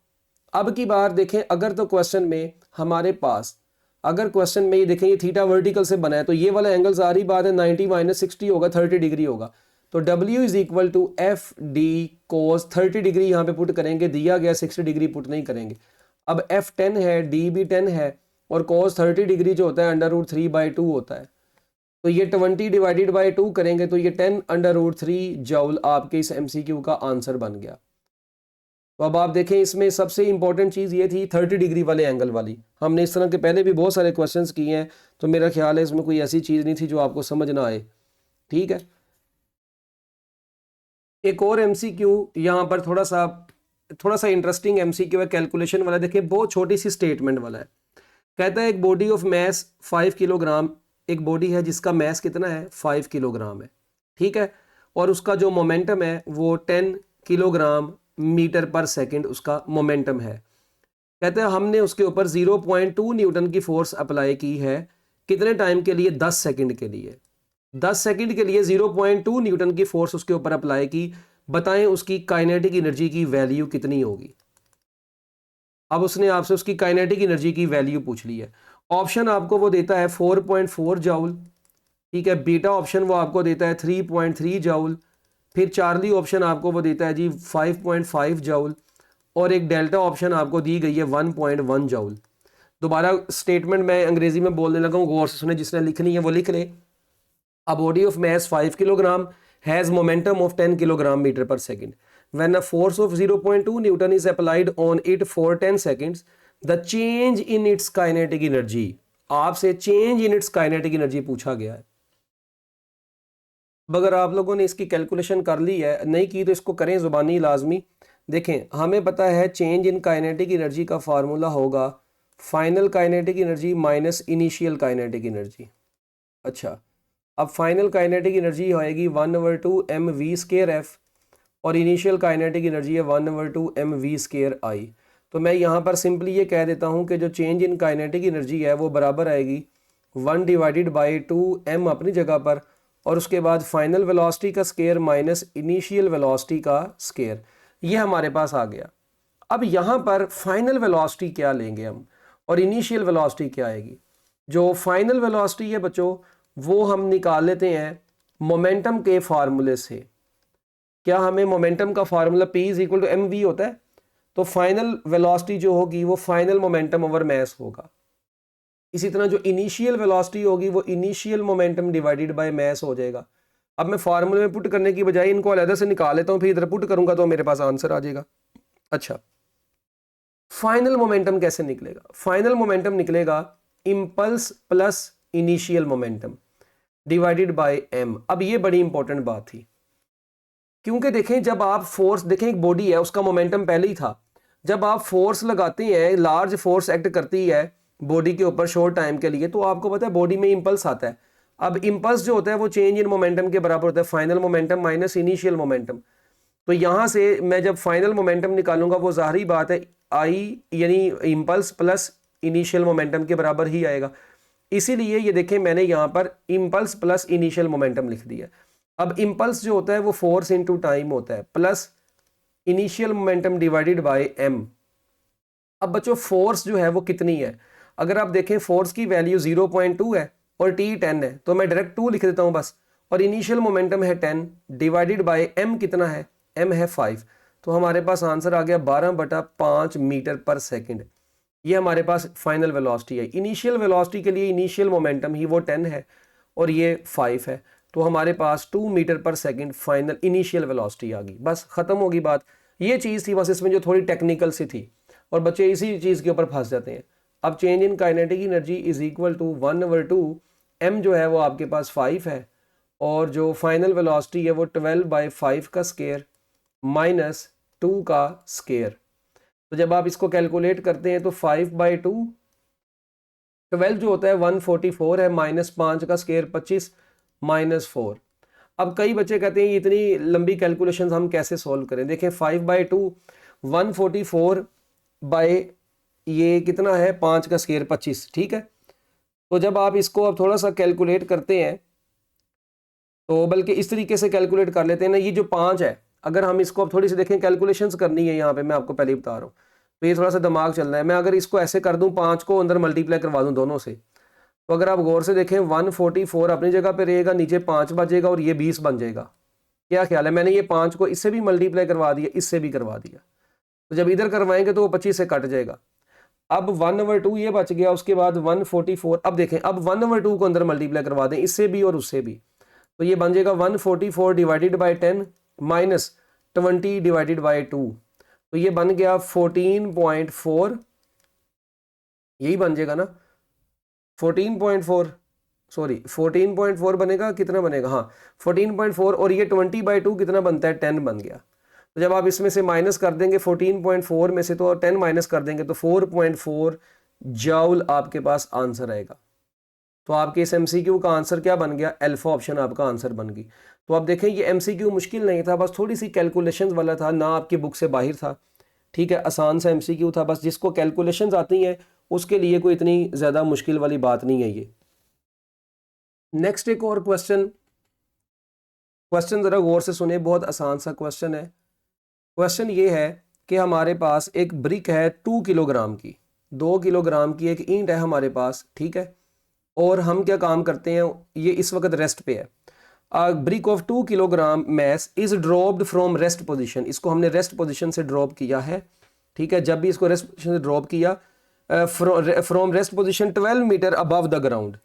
A: अब की बार देखें, अगर तो क्वेश्चन में हमारे पास, अगर क्वेश्चन में ये देखें ये थीटा वर्टिकल से बना है, तो ये वाला एंगल सारी बात है 90 - 60 होगा, 30 डिग्री होगा। तो W is equal to F D cos 30 degree यहाँ पे पुट करेंगे, दिया गया 60 डिग्री पुट नहीं करेंगे। अब F 10 है, D भी 10 है और कोस 30 डिग्री जो होता है √3/2 होता है। तो ये 20 डिवाइडेड बाय 2 करेंगे तो ये 10√3 जूल आपके इस MCQ का आंसर बन गया। तो अब आप देखें, इसमें सबसे इंपॉर्टेंट चीज़ ये थी 30 डिग्री वाले एंगल वाली। हमने इस तरह के पहले भी बहुत सारे क्वेश्चंस किए हैं, तो मेरा ख्याल है इसमें कोई ऐसी चीज़ नहीं थी जो आपको समझ ना आए, ठीक है। एक और MCQ यहाँ पर थोड़ा सा इंटरेस्टिंग MCQ है, कैलकुलेशन वाला। देखिए बहुत छोटी सी स्टेटमेंट वाला है। कहता है एक बॉडी ऑफ मैस 5 किलोग्राम, एक बॉडी है जिसका मैस कितना है? 5 किलोग्राम है, ठीक है। और उसका जो मोमेंटम है वो 10 किलोग्राम मीटर पर सेकंड उसका मोमेंटम है। कहते हैं हमने उसके ऊपर 0.2 न्यूटन की फोर्स अप्लाई की है, कितने टाइम के लिए? 10 सेकंड के लिए। 10 सेकंड के लिए 0.2 न्यूटन की फोर्स उसके ऊपर अप्लाई की, बताएं उसकी काइनेटिक एनर्जी की वैल्यू कितनी होगी? अब उसने आपसे उसकी काइनेटिक एनर्जी की वैल्यू पूछ ली है। ऑप्शन आपको वो देता है 4.4 जूल, ठीक है। बीटा ऑप्शन वो आपको देता है 3.3 जूल। फिर चार्ली ऑप्शन आपको वो देता है जी 5.5 जूल और एक डेल्टा ऑप्शन आपको दी गई है 1.1 जूल। दोबारा स्टेटमेंट मैं अंग्रेजी में बोलने लगा हूँ, गौर से सुने, जिसने लिखनी है वो लिख ले। A body of mass 5 kilogram has momentum of 10 kilogram meter per second. When a force of 0.2 Newton is applied on it for 10 seconds, the change in its kinetic energy, आपसे change in its kinetic energy पूछा गया है। अगर आप लोगों ने इसकी calculation कर ली है, नहीं की तो इसको करें ज़ुबानी लाजमी। देखें, हमें पता है चेंज इन काइनेटिक एनर्जी का फार्मूला होगा final kinetic energy minus initial kinetic energy. अच्छा, अब फाइनल काइनेटिक एनर्जी होएगी 1/2 mv²f और इनिशियल काइनेटिक एनर्जी है 1/2 mv²i। तो मैं यहाँ पर सिंपली ये कह देता हूँ कि जो चेंज इन काइनेटिक एनर्जी है वो बराबर आएगी 1/2m अपनी जगह पर, और उसके बाद फाइनल वेलोसिटी का स्क्वायर माइनस इनिशियल वेलोसिटी का स्क्वायर। ये हमारे पास आ गया। अब यहाँ पर फाइनल वेलोसिटी क्या लेंगे हम और इनिशियल वेलोसिटी क्या आएगी? जो फाइनल वेलोसिटी है बच्चों वो हम निकाल लेते हैं मोमेंटम के फार्मूले से। क्या हमें मोमेंटम का फार्मूला P = mv होता है? तो फाइनल वेलोसिटी जो होगी वो फाइनल मोमेंटम ओवर मैस होगा। इसी तरह जो इनिशियल वेलोसिटी होगी वो initial momentum divided by mass हो जाएगा। अब मैं फार्मूले में पुट करने की बजाय इनको अलग से निकाल लेता हूँ, फिर इधर पुट करूंगा तो मेरे पास आंसर आ जाएगा। अच्छा, फाइनल मोमेंटम कैसे निकलेगा? फाइनल मोमेंटम निकलेगा impulse plus initial momentum divided by m। अब ये बड़ी इंपॉर्टेंट बात थी, क्योंकि देखें जब आप फोर्स, देखें एक बॉडी है उसका मोमेंटम पहले ही था, जब आप फोर्स लगाते हैं, लार्ज फोर्स एक्ट करती है बॉडी के ऊपर शॉर्ट टाइम के लिए, तो आपको पता है बॉडी में इंपल्स आता है। अब इंपल्स जो होता है वो चेंज इन मोमेंटम के बराबर होता है, final momentum minus initial momentum. तो यहां से मैं जब फाइनल मोमेंटम निकालूंगा वो जाहिर बात है आई यानी इंपल्स प्लस इनिशियल मोमेंटम के बराबर ही आएगा। इसीलिए ये देखें मैंने यहां पर इंपल्स प्लस इनिशियल मोमेंटम लिख दिया। अब इंपल्स जो होता है वो फोर्स इनटू टाइम होता है plus initial momentum divided by m। अब बच्चों फोर्स जो है वो कितनी है? अगर आप देखें फोर्स की वैल्यू 0.2 है और t 10 है, तो मैं डायरेक्ट 2 लिख देता हूं बस, और इनिशियल मोमेंटम है 10 डिवाइडेड बाय m कितना है? m है 5। तो हमारे पास आंसर आ गया 12/5 मीटर पर सेकंड। ये हमारे पास फाइनल वेलोसिटी है। इनिशियल वेलोसिटी के लिए इनिशियल मोमेंटम ही वो 10 है और ये 5 है, तो हमारे पास 2 मीटर पर सेकंड फाइनल इनिशियल वेलोसिटी आ गई। बस खत्म होगी बात। ये चीज़ थी बस, इसमें जो थोड़ी टेक्निकल सी थी और बच्चे इसी चीज़ के ऊपर फंस जाते हैं। अब change in kinetic energy is equal to 1/2 m जो है वो आपके पास 5 है, और जो फाइनल वेलोसिटी है वो 12/5 का स्क्वायर माइनस 2 का स्क्वायर। तो जब आप इसको कैलकुलेट करते हैं तो 5/2, 12 जो होता है 144 है, माइनस 5 का स्क्वायर 25 माइनस 4। अब कई बच्चे कहते हैं इतनी लंबी कैलकुलेशंस हम कैसे सॉल्व करें? देखें 5/2 144 बाय ये कितना है 5 का स्क्वायर 25, ठीक है। तो जब आप इसको अब थोड़ा सा कैलकुलेट करते हैं, तो बल्कि इस तरीके से कैलकुलेट कर लेते हैं ना, ये जो 5 है अगर हम इसको अब थोड़ी सी देखें, कैलकुलेशंस करनी है यहाँ पे, मैं आपको पहले ही बता रहा हूँ, तो ये थोड़ा सा दिमाग चल रहा है। मैं अगर इसको ऐसे कर दूं, 5 को अंदर मल्टीप्लाई करवा दूं दोनों से, तो अगर आप गौर से देखें 144 अपनी जगह पे रहेगा, नीचे 5 बचेगा और ये 20 बन जाएगा। क्या ख्याल है? मैंने ये 5 को इससे भी मल्टीप्लाई करवा दिया, इससे भी करवा दिया, तो जब इधर करवाएंगे तो वो 25 से कट जाएगा। अब 1/2 ये बच गया, उसके बाद 144। अब देखें अब 1/2 को अंदर मल्टीप्लाई करवा दें, इससे भी और उससे भी, तो ये बन जाएगा 144 divided by 10 minus 20 divided by 2, तो ये बन गया 14.4, यही बन जाएगा ना 14.4, सॉरी 14.4 बनेगा, कितना बनेगा, हाँ 14.4, और ये 20/2 कितना बनता है? 10 बन गया। तो जब आप इसमें से माइनस कर देंगे 14.4 में से, तो 10 माइनस कर देंगे तो 4.4 जूल आपके पास आंसर आएगा। तो आपके इस एमसीक्यू का आंसर क्या बन गया? अल्फा ऑप्शन आपका आंसर बन गई। तो आप देखें ये एमसीक्यू मुश्किल नहीं था, बस थोड़ी सी कैलकुलेशंस वाला था, ना आपकी बुक से बाहर था, ठीक है, आसान सा एमसीक्यू था, बस जिसको कैलकुलेशंस आती हैं उसके लिए कोई इतनी ज़्यादा मुश्किल वाली बात नहीं है ये। नेक्स्ट एक और क्वेश्चन ज़रा गौर से सुने, बहुत आसान सा क्वेश्चन है। क्वेश्चन ये है कि हमारे पास एक ब्रिक है 2 किलोग्राम की, 2 किलोग्राम की एक ईंट है हमारे पास, ठीक है, और हम क्या काम करते हैं, ये इस वक्त रेस्ट पे है। A brick of 2 kilogram mass is dropped from rest position, इसको हमने रेस्ट पोजीशन से ड्रॉप किया है, ठीक है। जब भी इसको रेस्ट पोजीशन से ड्रॉप किया, from rest position 12 metre above the ground,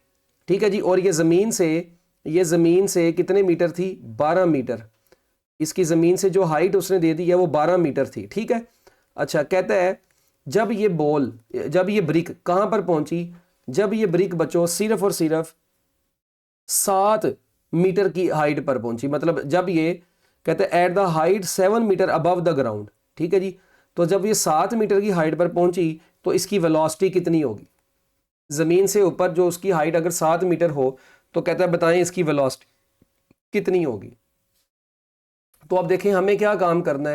A: ठीक है जी, और ये ज़मीन से कितने मीटर थी? 12 मीटर। इसकी ज़मीन से जो हाइट उसने दे दी है वो 12 मीटर थी, ठीक है। अच्छा, कहता है जब ये ब्रिक कहाँ पर पहुंची? जब ये ब्रिक बच्चों सिर्फ और सिर्फ 7 मीटर की हाइट पर पहुंची, मतलब जब ये कहते हैं at the height 7 metre above the ground, ठीक है जी। तो जब ये 7 मीटर की हाइट पर पहुंची तो इसकी वेलोसिटी कितनी होगी? ज़मीन से ऊपर जो उसकी हाइट अगर 7 मीटर हो तो कहता है बताएं इसकी वेलोसिटी कितनी होगी। तो अब देखें हमने क्या काम करना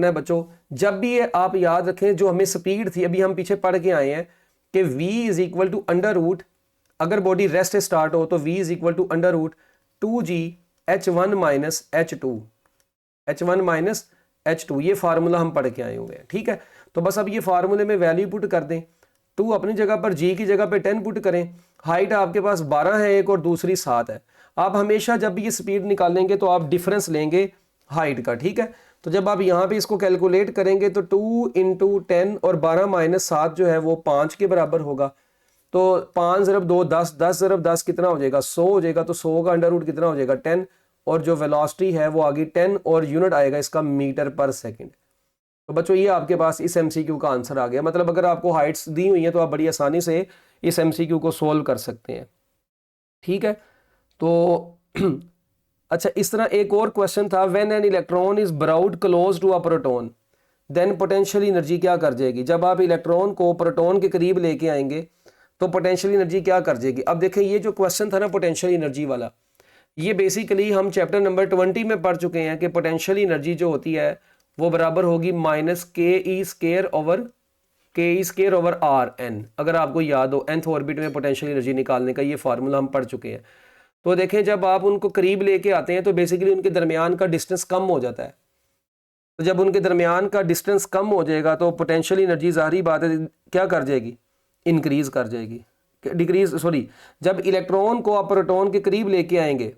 A: है बच्चों, जब भी आप याद रखें जो हमें स्पीड थी, अभी हम पीछे पढ़ के आए हैं कि v is equal to under root, अगर बॉडी रेस्ट से स्टार्ट हो तो v is equal to under root 2g h1 minus h2, ये फार्मूला हम पढ़ के आए हुए हैं, ठीक है। तो बस अब ये फार्मूले में वैल्यू पुट कर दें, 2 अपनी जगह पर, g की जगह पे 10 पुट करें, हाइट आपके पास 12 है एक और दूसरी 7 है। आप हमेशा जब भी ये स्पीड निकालेंगे तो आप डिफरेंस लेंगे हाइट का, ठीक है। तो जब आप यहाँ पे इसको कैलकुलेट करेंगे तो 2 × 10 और 12 माइनस 7 जो है वो 5 के बराबर होगा। तो 5 × 2 10, 10 × 10 कितना हो जाएगा? 100 हो जाएगा। तो 100 का अंडर रूट कितना हो जाएगा? 10, और जो वेलोसिटी है वो आ गई 10 और यूनिट आएगा इसका मीटर पर सेकंड। तो बच्चों ये आपके पास इस एमसीक्यू का आंसर आ गया। मतलब अगर आपको हाइट्स दी हुई है तो आप बड़ी आसानी से इस एमसीक्यू को सोल्व कर सकते हैं। ठीक है, तो अच्छा, इस तरह एक और क्वेश्चन था, when an electron is brought close to a proton then potential energy क्या कर जाएगी। जब आप इलेक्ट्रॉन को प्रोटॉन के करीब लेके आएंगे तो पोटेंशियल एनर्जी क्या कर जाएगी। अब देखें ये जो क्वेश्चन था ना पोटेंशियल एनर्जी वाला, ये बेसिकली हम चैप्टर नंबर 20 में पढ़ चुके हैं कि पोटेंशियल एनर्जी जो होती है वो बराबर होगी -ke² अगर आपको याद हो nth ऑर्बिट में पोटेंशियल एनर्जी निकालने का ये फार्मूला हम पढ़ चुके हैं। तो देखें जब आप उनको करीब लेके आते हैं तो बेसिकली उनके दरमियान का डिस्टेंस कम हो जाता है। तो जब उनके दरमियान का डिस्टेंस कम हो जाएगा तो पोटेंशियल एनर्जी ज़ाहिर बात है क्या कर जाएगी, इंक्रीज कर जाएगी, डिक्रीज सॉरी, जब इलेक्ट्रॉन को आप प्रोटॉन के करीब लेके आएंगे,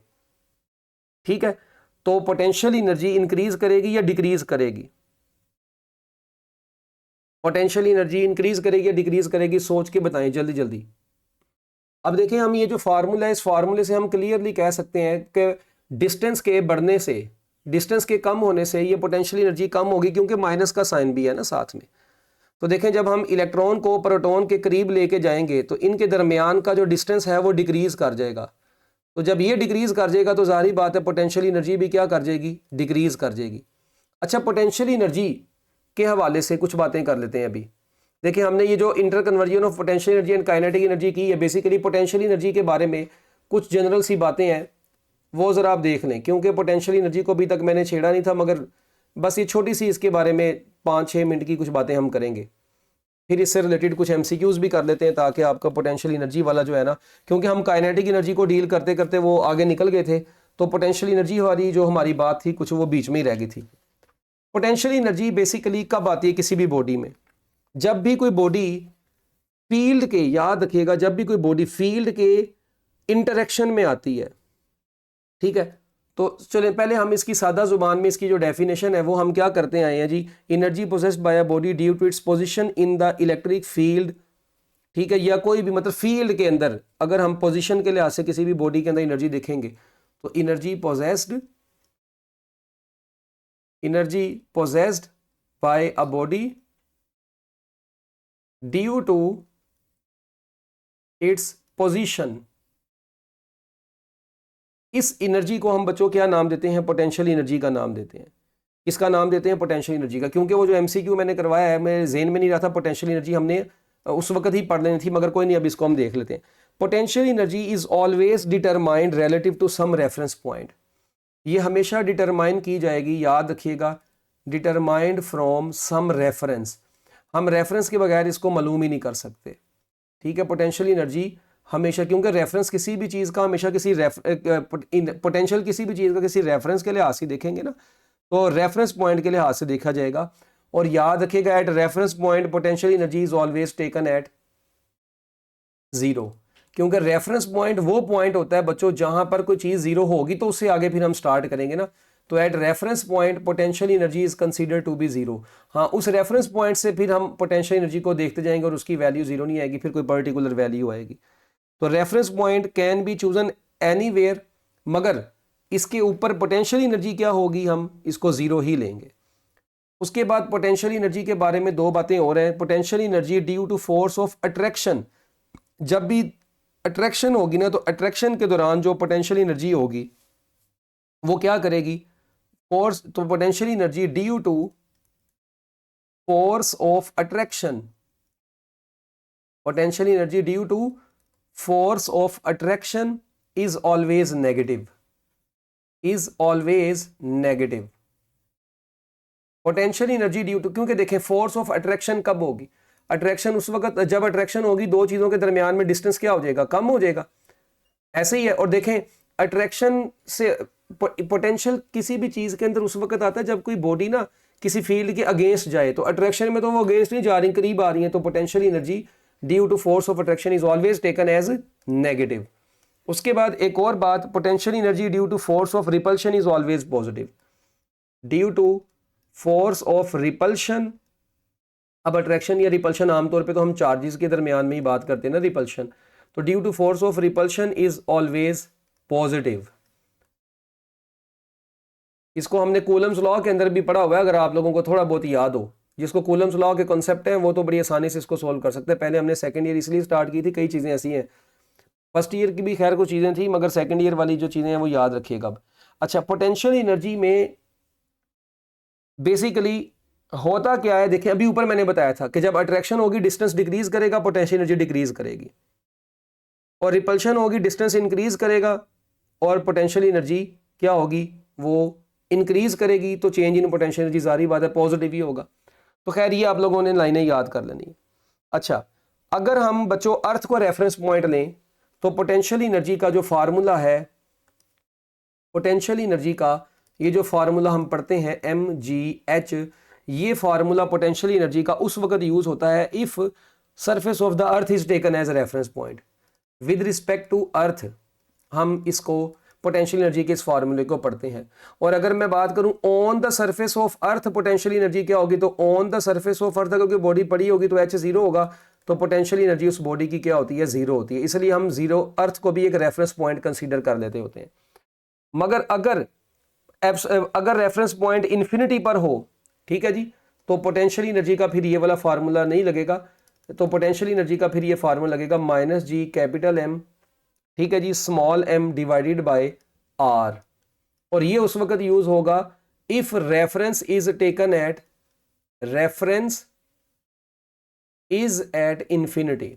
A: ठीक है, तो पोटेंशियल एनर्जी इंक्रीज करेगी या डिक्रीज करेगी। पोटेंशियल एनर्जी इंक्रीज करेगी या डिक्रीज करेगी, सोच के बताएं जल्दी जल्दी। अब देखें हम ये जो फार्मूला है इस फार्मूले से हम क्लियरली कह सकते हैं कि डिस्टेंस के बढ़ने से, डिस्टेंस के कम होने से ये पोटेंशियल एनर्जी कम होगी, क्योंकि माइनस का साइन भी है ना साथ में। तो देखें जब हम इलेक्ट्रॉन को प्रोटॉन के करीब लेके जाएंगे तो इनके दरमियान का जो डिस्टेंस है वो डिक्रीज कर जाएगा। तो जब ये डिक्रीज कर जाएगा तो जाहिर बात है पोटेंशियल एनर्जी भी क्या कर जाएगी, डिक्रीज कर जाएगी। अच्छा, पोटेंशियल एनर्जी के हवाले से कुछ बातें कर लेते हैं अभी। देखिए हमने ये जो inter conversion of potential energy and kinetic energy की है, बेसिकली पोटेंशियल एनर्जी के बारे में कुछ जनरल सी बातें हैं वो ज़रा आप देख लें, क्योंकि पोटेंशियल एनर्जी को अभी तक मैंने छेड़ा नहीं था, मगर बस ये छोटी सी इसके बारे में 5-6 मिनट की कुछ बातें हम करेंगे। फिर इससे रिलेटेड कुछ एमसीक्यूज भी कर लेते हैं ताकि आपका पोटेंशियल एनर्जी वाला जो है ना, क्योंकि हम काइनेटिक एनर्जी को डील करते करते वो आगे निकल गए थे, तो पोटेंशियल एनर्जी वाली जो हमारी बात थी कुछ वो बीच में ही रह गई थी। पोटेंशियल एनर्जी बेसिकली कब आती है किसी भी बॉडी में, जब भी कोई बॉडी फील्ड के, याद रखिएगा, जब भी कोई बॉडी फील्ड के इंटरेक्शन में आती है। ठीक है, तो चले पहले हम इसकी सादा जुबान में इसकी जो डेफिनेशन है वो हम क्या करते आए हैं जी, energy possessed by a body due to its position in the electric field. ठीक है, या कोई भी मतलब फील्ड के अंदर अगर हम पोजीशन के लिहाज से किसी भी बॉडी के अंदर एनर्जी देखेंगे तो energy possessed by a body due to its position, इस एनर्जी को हम बच्चों क्या नाम देते हैं, पोटेंशियल एनर्जी का नाम देते हैं। किसका नाम देते हैं, पोटेंशियल एनर्जी का, क्योंकि वो जो एमसीक्यू मैंने करवाया है मेरे जेहन में नहीं रहा था, पोटेंशियल एनर्जी हमने उस वक्त ही पढ़ लेनी थी, मगर कोई नहीं, अब इसको हम देख लेते हैं। Potential energy is always determined relative to some reference point, ये हमेशा डिटरमाइन की जाएगी, याद रखिएगा, डिटरमाइंड फ्रॉम सम रेफरेंस। हम रेफरेंस के बगैर इसको मालूम ही नहीं कर सकते। ठीक है, पोटेंशियल एनर्जी हमेशा, क्योंकि रेफरेंस किसी भी चीज़ का हमेशा किसी पोटेंशियल किसी भी चीज़ का किसी रेफरेंस के लिहाज से देखेंगे ना, तो रेफरेंस पॉइंट के लिहाज से देखा जाएगा। और याद रखिएगा at reference point potential energy is always taken at 0, क्योंकि रेफरेंस पॉइंट वो पॉइंट होता है बच्चों जहां पर कोई चीज़ 0 होगी तो उससे आगे फिर हम स्टार्ट करेंगे ना, तो at reference point potential energy is consider to be 0। हाँ, उस रेफरेंस पॉइंट से फिर हम पोटेंशियल एनर्जी को देखते जाएंगे और उसकी वैल्यू 0 नहीं आएगी, फिर कोई पर्टिकुलर वैल्यू आएगी। तो reference point can be chosen anywhere, मगर इसके ऊपर पोटेंशियल एनर्जी क्या होगी, हम इसको 0 ही लेंगे। उसके बाद पोटेंशियल एनर्जी के बारे में 2 बातें और हैं। Potential energy due to force of attraction, जब भी अट्रैक्शन होगी ना तो अट्रैक्शन के दौरान जो पोटेंशियल एनर्जी होगी वो क्या करेगी, फोर्स, तो potential energy due to force of attraction, potential energy due to force of attraction is always negative, is always negative। Potential energy due to, क्योंकि देखें फोर्स ऑफ अट्रैक्शन कब होगी, अट्रैक्शन उस वक्त जब अट्रैक्शन होगी दो चीजों के दरमियान में डिस्टेंस क्या हो जाएगा, कम हो जाएगा, ऐसे ही है। और देखें अट्रैक्शन से पोटेंशियल किसी भी चीज के अंदर उस वक्त आता है जब कोई बॉडी ना किसी फील्ड के अगेंस्ट जाए, तो अट्रैक्शन में तो वो अगेंस्ट नहीं जा रही, करीब आ रही है, तो potential energy due to force of attraction is always taken as negative. उसके बाद एक और बात, potential energy due to force of repulsion is always positive, due to force of repulsion. अब अट्रैक्शन या रिपल्शन आमतौर पे तो हम चार्जेस के दरमियान में ही बात करते हैं ना, रिपल्शन, तो due to force of repulsion is always positive. इसको हमने कूलम्स लॉ के अंदर भी पढ़ा हुआ है, अगर आप लोगों को थोड़ा बहुत याद हो, जिसको कूलम्स लॉ के कॉन्सेप्ट है वो तो बड़ी आसानी से इसको सोल्व कर सकते हैं। पहले हमने सेकंड ईयर इसलिए स्टार्ट की थी, कई चीज़ें ऐसी हैं, फर्स्ट ईयर की भी खैर कुछ चीज़ें थी, मगर सेकंड ईयर वाली जो चीज़ें हैं वो याद रखिएगा अब। अच्छा, पोटेंशियल एनर्जी में बेसिकली होता क्या है, देखिए अभी ऊपर मैंने बताया था कि जब अट्रैक्शन होगी डिस्टेंस डिक्रीज करेगा, पोटेंशियल एनर्जी डिक्रीज करेगी, और रिपल्शन होगी डिस्टेंस इंक्रीज करेगा और पोटेंशियल एनर्जी क्या होगी, वो इंक्रीज करेगी, तो चेंज इन पोटेंशियल एनर्जी जारी बात है पॉजिटिव ही होगा। तो खैर ये आप लोगों ने लाइनें याद कर लेनी। अच्छा, अगर हम बच्चों अर्थ को रेफरेंस पॉइंट लें तो पोटेंशियल एनर्जी का जो फार्मूला है, पोटेंशियल एनर्जी का ये जो फार्मूला हम पढ़ते हैं mgh, ये फार्मूला पोटेंशियल एनर्जी का उस वक्त यूज होता है if surface of the earth is taken as reference point with respect to earth, हम इसको पोटेंशियल एनर्जी के इस फार्मूले को पढ़ते हैं। और अगर मैं बात करूं on the surface of earth potential energy क्या होगी, तो ऑन द सरफेस ऑफ अर्थ अगर बॉडी पड़ी होगी तो h जीरो होगा, तो पोटेंशियल एनर्जी उस बॉडी की क्या होती है, जीरो होती है। इसलिए हम जीरो अर्थ को भी एक रेफरेंस पॉइंट कंसीडर कर लेते होते हैं। मगर अगर रेफरेंस पॉइंट इन्फिनिटी पर हो, ठीक है जी, तो पोटेंशियल एनर्जी का फिर ये वाला फार्मूला नहीं लगेगा, तो पोटेंशियल एनर्जी का फिर ये फार्मूला लगेगा माइनस जी कैपिटल एम, ठीक है जी, small M divided by R. और ये उस वक्त यूज होगा if reference is taken at, reference is at infinity.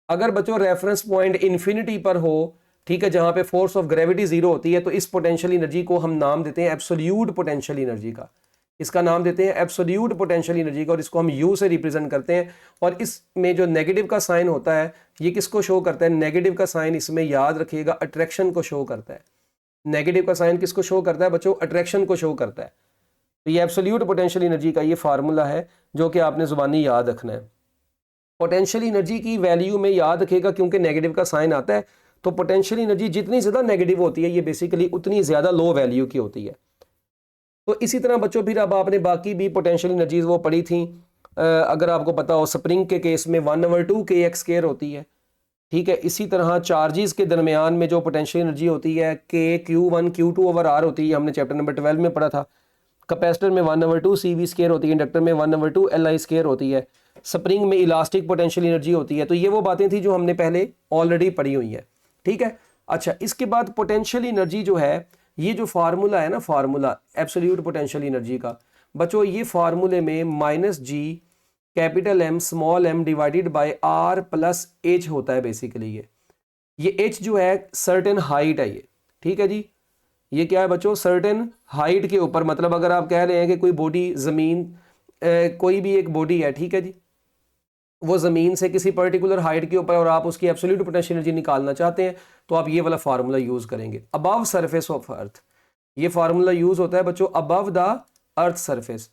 A: अगर बच्चों रेफरेंस पॉइंट इंफिनिटी पर हो, ठीक है, जहां पे फोर्स ऑफ ग्रेविटी जीरो होती है, तो इस पोटेंशियल एनर्जी को हम नाम देते हैं एब्सोल्यूट पोटेंशियल एनर्जी का, इसका नाम देते हैं एब्सोल्यूट पोटेंशियल एनर्जी का, और इसको हम यू से रिप्रेजेंट करते हैं। और इसमें जो नेगेटिव का साइन होता है ये किसको शो करता है, नेगेटिव का साइन इसमें याद रखिएगा अट्रैक्शन को शो करता है। नेगेटिव का साइन किसको शो करता है बच्चों, अट्रैक्शन को शो करता है। तो ये एब्सोल्यूट पोटेंशियल एनर्जी का ये फार्मूला है जो कि आपने जुबानी याद रखना है। पोटेंशियल एनर्जी की वैल्यू में याद रखिएगा क्योंकि नेगेटिव का साइन आता है, तो पोटेंशियल एनर्जी जितनी ज़्यादा नेगेटिव होती है ये बेसिकली उतनी ज़्यादा लो वैल्यू की होती है। तो इसी तरह बच्चों फिर अब आपने बाकी भी पोटेंशियल एनर्जीज वो पढ़ी थी, अगर आपको पता हो स्प्रिंग के केस में 1/2 kx² होती है, ठीक है। इसी तरह चार्जेस के दरमियान में जो पोटेंशियल एनर्जी होती है Q1 Q2/r होती है, हमने चैप्टर नंबर 12 में पढ़ा था। कैपेसिटर में 1/2 CV² होती है, इंडक्टर में 1/2 Li² होती है, स्प्रिंग में इलास्टिक पोटेंशियल एनर्जी होती है। तो ये वो बातें थी जो हमने पहले ऑलरेडी पढ़ी हुई है, ठीक है। अच्छा, इसके बाद पोटेंशियल एनर्जी जो है, ये जो फार्मूला है ना, फार्मूला एब्सोल्यूट पोटेंशियल एनर्जी का बच्चों, ये फार्मूले में minus G capital M small M divided by R plus H होता है। बेसिकली ये एच जो है सर्टेन हाइट है, ये ठीक है जी, ये क्या है बच्चों, सर्टेन हाइट के ऊपर, मतलब अगर आप कह रहे हैं कि कोई बॉडी ज़मीन, कोई भी एक बॉडी है, ठीक है जी, वो ज़मीन से किसी पर्टिकुलर हाइट के ऊपर और आप उसकी एब्सोल्यूट पोटेंशियल एनर्जी निकालना चाहते हैं, तो आप ये वाला फार्मूला यूज़ करेंगे, अबव सरफेस ऑफ अर्थ। ये फार्मूला यूज़ होता है बच्चों अबव द अर्थ सरफेस।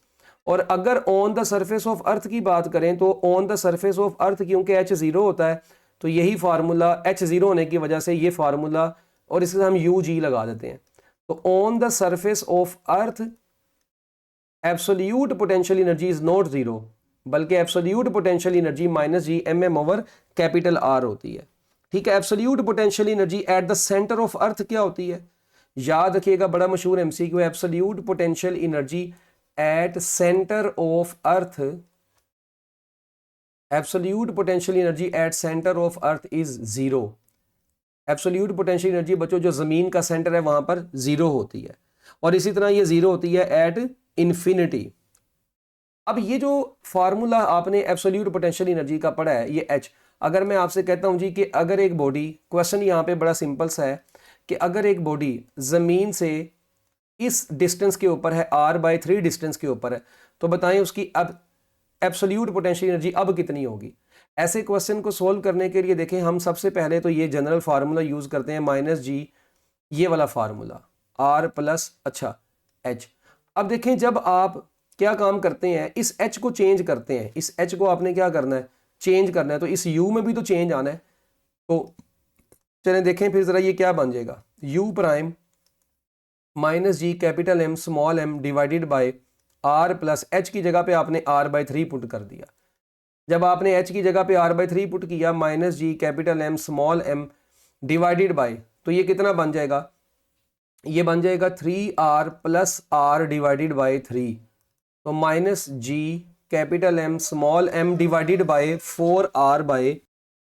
A: और अगर ऑन द सरफेस ऑफ अर्थ की बात करें तो ऑन द सरफेस ऑफ अर्थ क्योंकि h ज़ीरो होता है, तो यही फार्मूला h ज़ीरो होने की वजह से ये फार्मूला, और इसके हम यू जी लगा देते हैं। तो on the surface of earth absolute potential energy is not zero, बल्कि absolute potential energy minus G M m over capital R होती है, ठीक है। Absolute potential energy at the centre of earth क्या होती है, याद रखिएगा, बड़ा मशहूर एमसीक्यू है, absolute potential energy at centre of earth, absolute potential energy at centre of earth is zero. Absolute potential energy बच्चों जो जमीन का सेंटर है वहां पर जीरो होती है, और इसी तरह ये जीरो होती है एट इंफिनिटी। अब ये जो फार्मूला आपने एब्सोल्यूट पोटेंशियल एनर्जी का पढ़ा है, ये H, अगर मैं आपसे कहता हूं जी कि अगर एक बॉडी, क्वेश्चन यहाँ पे बड़ा सिंपल सा है कि अगर एक बॉडी ज़मीन से इस डिस्टेंस के ऊपर है, r/3 डिस्टेंस के ऊपर है, तो बताएं उसकी अब एब्सोल्यूट पोटेंशियल एनर्जी अब कितनी होगी। ऐसे क्वेश्चन को सोल्व करने के लिए देखें, हम सबसे पहले तो ये जनरल फार्मूला यूज़ करते हैं माइनस जी, ये वाला फार्मूला r प्लस अच्छा h। अब देखें जब आप क्या काम करते हैं, इस h को चेंज करते हैं, इस h को आपने क्या करना है, चेंज करना है, तो इस u में भी तो चेंज आना है। तो चलें देखें फिर ज़रा ये क्या बन जाएगा, u prime minus G capital M small M divided by R plus h की जगह पे आपने r/3 पुट कर दिया। जब आपने h की जगह पे r/3 पुट किया, minus G capital M small M divided by, तो ये कितना बन जाएगा, ये बन जाएगा 3r plus r divided by 3, तो minus G capital M small M divided by 4r by,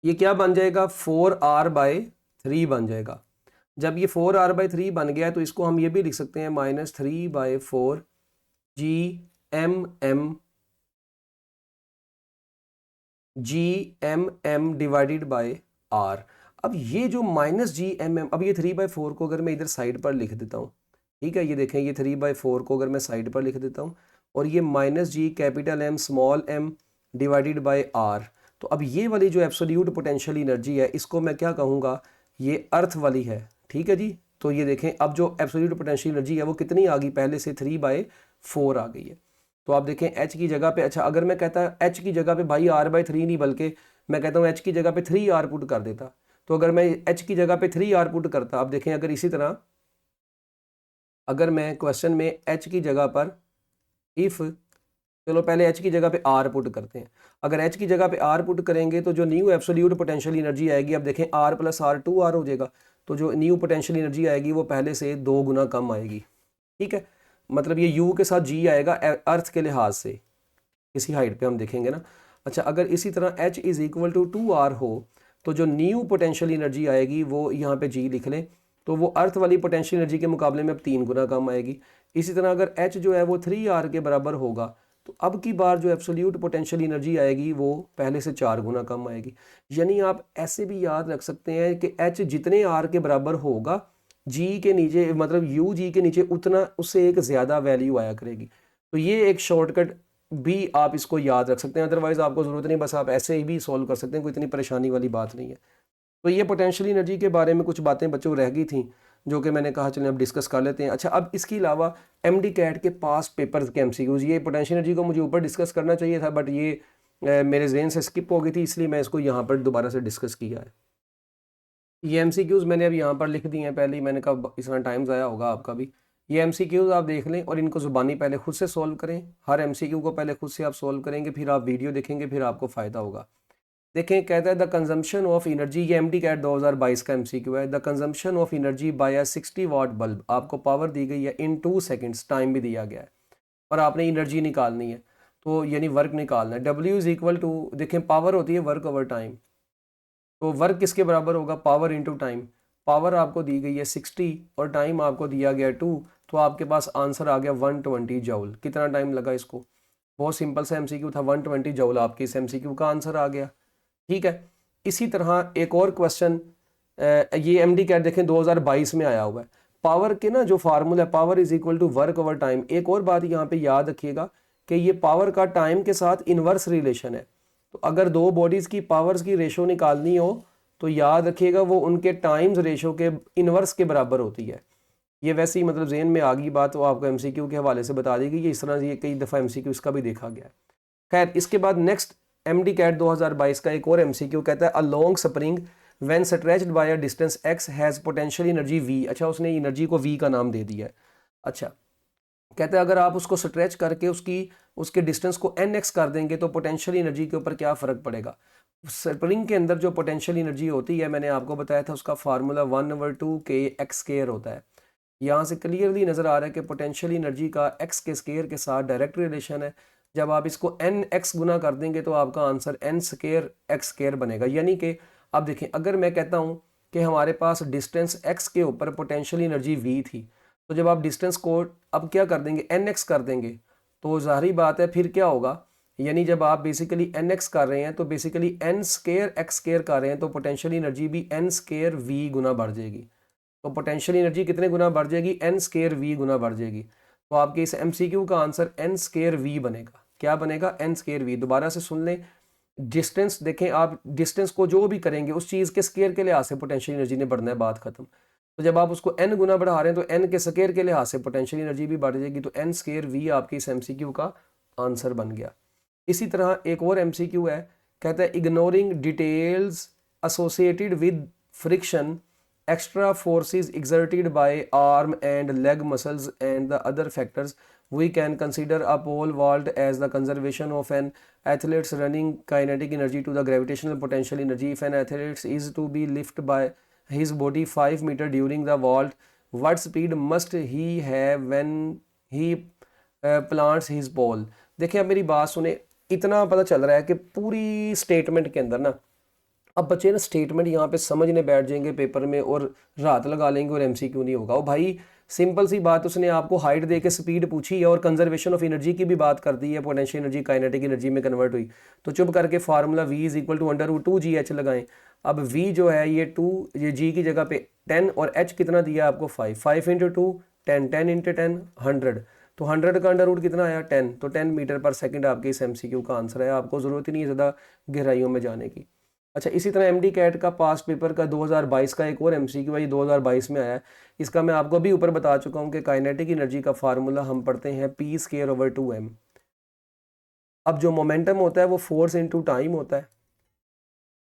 A: ये क्या बन जाएगा 4r/3 बन जाएगा। जब ये 4r/3 बन गया तो इसको हम ये भी लिख सकते हैं -3/4 GMM डिवाइडेड बाय r। अब ये जो -GMM, अब ये 3/4 को अगर मैं इधर साइड पर लिख देता हूँ, ठीक है, ये देखें ये 3/4 को अगर मैं साइड पर लिख देता हूँ और ये -G capital M small m divided by r, तो अब ये वाली जो एब्सोल्यूट पोटेंशियल एनर्जी है इसको मैं क्या कहूँगा, ये अर्थ वाली है, ठीक है जी। तो ये देखें अब जो एब्सोल्यूट पोटेंशियल एनर्जी है वो कितनी आ गई, पहले से 3/4 आ गई है। तो आप देखें h की जगह पे, अच्छा अगर मैं कहता h की जगह पे भाई r/3 नहीं बल्कि मैं कहता हूँ h की जगह पे 3r पुट कर देता, तो अगर मैं h की जगह पे 3r पुट करता, आप देखें अगर इसी तरह अगर मैं क्वेश्चन में h की जगह पर इफ़, चलो पहले h की जगह पे r पुट करते हैं, अगर h की जगह पे r पुट करेंगे तो जो न्यू एब्सोल्यूट पोटेंशियल एनर्जी आएगी, अब देखें r + r 2r हो जाएगा, तो जो न्यू पोटेंशियल एनर्जी आएगी वो पहले से 2 गुना कम आएगी, ठीक है। मतलब ये u के साथ g आएगा अर्थ के लिहाज से, इसी हाइट पे हम देखेंगे ना। अच्छा अगर इसी तरह h = 2r हो तो जो न्यू पोटेंशियल एनर्जी आएगी वो यहाँ पे g लिख लें, तो वो अर्थ वाली पोटेंशियल एनर्जी के मुकाबले में अब 3 गुना कम आएगी। इसी तरह अगर h जो है वो 3r के बराबर होगा तो अब की बार जो एब्सोल्यूट पोटेंशियल एनर्जी आएगी वो पहले से 4 गुना कम आएगी। यानी आप ऐसे भी याद रख सकते हैं कि h जितने r के बराबर होगा g के नीचे, मतलब u g के नीचे उतना उससे एक ज़्यादा वैल्यू आया करेगी। तो ये एक शॉर्टकट भी आप इसको याद रख सकते हैं, अदरवाइज़ आपको ज़रूरत नहीं, बस आप ऐसे ही भी सॉल्व कर सकते हैं, कोई इतनी परेशानी वाली बात नहीं है। तो ये पोटेंशियल एनर्जी के बारे में कुछ बातें बच्चों रह गई थी जो कि मैंने कहा चलें अब डिस्कस कर लेते हैं। अच्छा अब इसके अलावा MD कैट के पास पेपर्स के MCQs, ये पोटेंशियल एनर्जी को मुझे ऊपर डिस्कस करना चाहिए था बट ये मेरे जहन से स्किप हो गई थी, इसलिए मैं इसको यहाँ पर दोबारा से डिस्कस किया है। ये MCQs मैंने अब यहाँ पर लिख दिए हैं, पहले ही मैंने कहा इतना टाइम ज़ाया होगा आपका भी। ये MCQs आप देख लें और इनको ज़ुबानी पहले खुद से सॉल्व करें, हर MCQ को पहले खुद से आप सॉल्व करेंगे, फिर आप वीडियो देखेंगे, फिर आपको फ़ायदा होगा। देखें कहता है द कंजम्पशन ऑफ एनर्जी, ये MD कैट 2022 का MCQ है। The consumption of energy by a 60 watt bulb, आपको पावर दी गई है इन 2 सेकेंड्स, टाइम भी दिया गया है और आपने एनर्जी निकालनी है, तो यानी वर्क निकालना है। W = देखें पावर होती है वर्क ओवर टाइम, तो वर्क किसके बराबर होगा, पावर इंटू टाइम। पावर आपको दी गई है 60 और टाइम आपको दिया गया 2, तो आपके पास आंसर आ गया 120 जूल। कितना टाइम लगा इसको, बहुत सिंपल सा MCQ था, 120 जूल आपके इस MCQ का आंसर आ गया, ठीक है। इसी तरह एक और क्वेश्चन, ये MD कैट देखें 2022 में आया हुआ है। पावर के ना जो फार्मूला है, पावर = वर्क ओवर टाइम। एक और बात यहाँ पे याद रखिएगा कि ये पावर का टाइम के साथ इन्वर्स रिलेशन है, तो अगर दो बॉडीज़ की पावर्स की रेशो निकालनी हो तो याद रखिएगा वो उनके टाइम्स रेशो के इन्वर्स के बराबर होती है। ये वैसे ही मतलब जहन में आ गई बात, वो आपको MCQ के हवाले से बता दी गई, इस तरह ये कई दफ़ा MCQ इसका भी देखा गया है। खैर इसके बाद नेक्स्ट MD कैट 2022 का एक और MCQ कहता है a long spring when stretched by a distance x has potential energy v। अच्छा उसने एनर्जी को v का नाम दे दिया है। अच्छा कहते हैं अगर आप उसको स्ट्रेच करके उसके डिस्टेंस को nx कर देंगे तो पोटेंशियल एनर्जी के ऊपर क्या फ़र्क पड़ेगा। स्प्रिंग के अंदर जो पोटेंशियल एनर्जी होती है मैंने आपको बताया था उसका फार्मूला 1/2 होता है। यहाँ से क्लियरली नज़र आ रहा है कि पोटेंशियल एनर्जी का x के स्केयर के साथ डायरेक्ट रिलेशन है। जब आप इसको nx गुना कर देंगे तो आपका आंसर n² बनेगा। यानी कि अब देखें अगर मैं कहता हूँ कि हमारे पास डिस्टेंस x के ऊपर पोटेंशियल एनर्जी v थी, तो जब आप डिस्टेंस को अब क्या कर देंगे nx कर देंगे तो ज़ाहिरी बात है फिर क्या होगा, यानी जब आप बेसिकली nx कर रहे हैं तो बेसिकली n² कर रहे हैं तो पोटेंशियल एनर्जी भी n² v गुना बढ़ जाएगी। तो पोटेंशियल एनर्जी कितने गुना बढ़ जाएगी, n² v गुना बढ़ जाएगी। तो आपके इस MCQ का आंसर n² v बनेगा। क्या बनेगा, n² v। दोबारा से सुन लें, डिस्टेंस देखें, आप डिस्टेंस को जो भी करेंगे उस चीज़ के स्केयर के लिहाज से पोटेंशियल एनर्जी ने बढ़ना है, बात खत्म। तो जब आप उसको n गुना बढ़ा रहे हैं तो n के स्केयर के लिहाज से पोटेंशियल एनर्जी भी बढ़ जाएगी, तो n² v आपकी इस MCQ का आंसर बन गया। इसी तरह एक और MCQ है, कहता है ignoring details associated with friction extra forces exerted by arm and leg muscles and the other factors, we can consider a pole vault as the conservation of an athlete's running kinetic energy to the gravitational potential energy. If an athlete is to be lifted by his body 5 meters during the vault, what speed must he have when he plants his pole? देखिए अब मेरी बात सुने, इतना पता चल रहा है कि पूरी स्टेटमेंट के अंदर ना, अब बच्चे ना स्टेटमेंट यहाँ पे समझने बैठ जाएंगे पेपर में और रात लगा लेंगे और एमसीक्यू नहीं होगा। ओ भाई सिंपल सी बात, उसने आपको हाइट दे के स्पीड पूछी है और कंजर्वेशन ऑफ एनर्जी की भी बात कर दी है, पोटेंशियल एनर्जी काइनेटिक एनर्जी में कन्वर्ट हुई, तो चुप करके formula V is equal to √2GH लगाएं। अब V जो है ये 2, ये G की जगह पे 10 और H कितना दिया आपको 5, 5 इंटू 2 10, 10 इंटू 10 100, तो 100 का अंडर रूट कितना आया 10, तो 10 मीटर पर सेकंड आपके इस एमसीक्यू का आंसर है। आपको ज़रूरत ही नहीं है ज़्यादा गहराइयों में जाने की। अच्छा, इसी तरह एमडी कैट का पास्ट पेपर का 2022 का एक और एमसीक्यू है, ये 2022 में आया है। इसका मैं आपको भी ऊपर बता चुका हूँ कि काइनेटिक एनर्जी का फार्मूला हम पढ़ते हैं P²/2m। अब जो मोमेंटम होता है वो फोर्स इंटू टाइम होता है,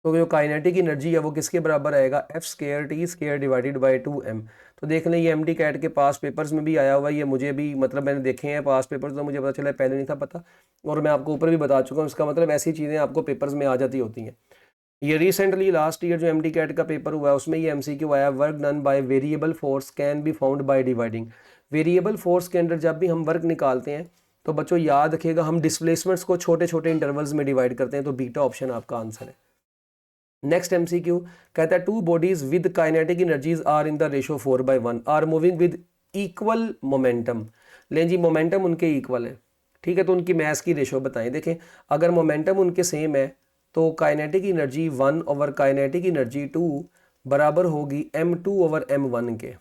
A: तो जो काइनेटिक एनर्जी है वो किसके बराबर आएगा, F²T² डिवाइडेड बाई 2m। तो देख लें ये एमडी कैट के पास पेपर्स में भी आया हुआ है, ये मुझे भी मतलब मैंने देखे हैं पास पेपर्स, तो मुझे पता चला, पहले नहीं था पता, और मैं आपको ऊपर भी बता चुका हूँ। इसका मतलब ऐसी चीज़ें आपको पेपर्स में आ जाती होती हैं। ये रिसेंटली लास्ट ईयर जो एमडी कैट का पेपर हुआ है उसमें ये एमसीक्यू आया, work done by variable force can be found by dividing. Variable force के अंदर जब भी हम वर्क निकालते हैं तो बच्चों याद रखिएगा हम डिस्प्लेसमेंट्स को छोटे छोटे इंटरवल्स में डिवाइड करते हैं, तो बीटा ऑप्शन आपका आंसर है। नेक्स्ट एमसीक्यू कहता है 2 bodies with kinetic energies are in the ratio 4/1 are moving with equal momentum. लें जी मोमेंटम उनके इक्वल है, ठीक है, तो उनकी मैस की रेशो बताएं। देखें अगर मोमेंटम उनके सेम है तो kinetic energy 1 over kinetic energy 2 बराबर होगी m2 ओवर m1 के,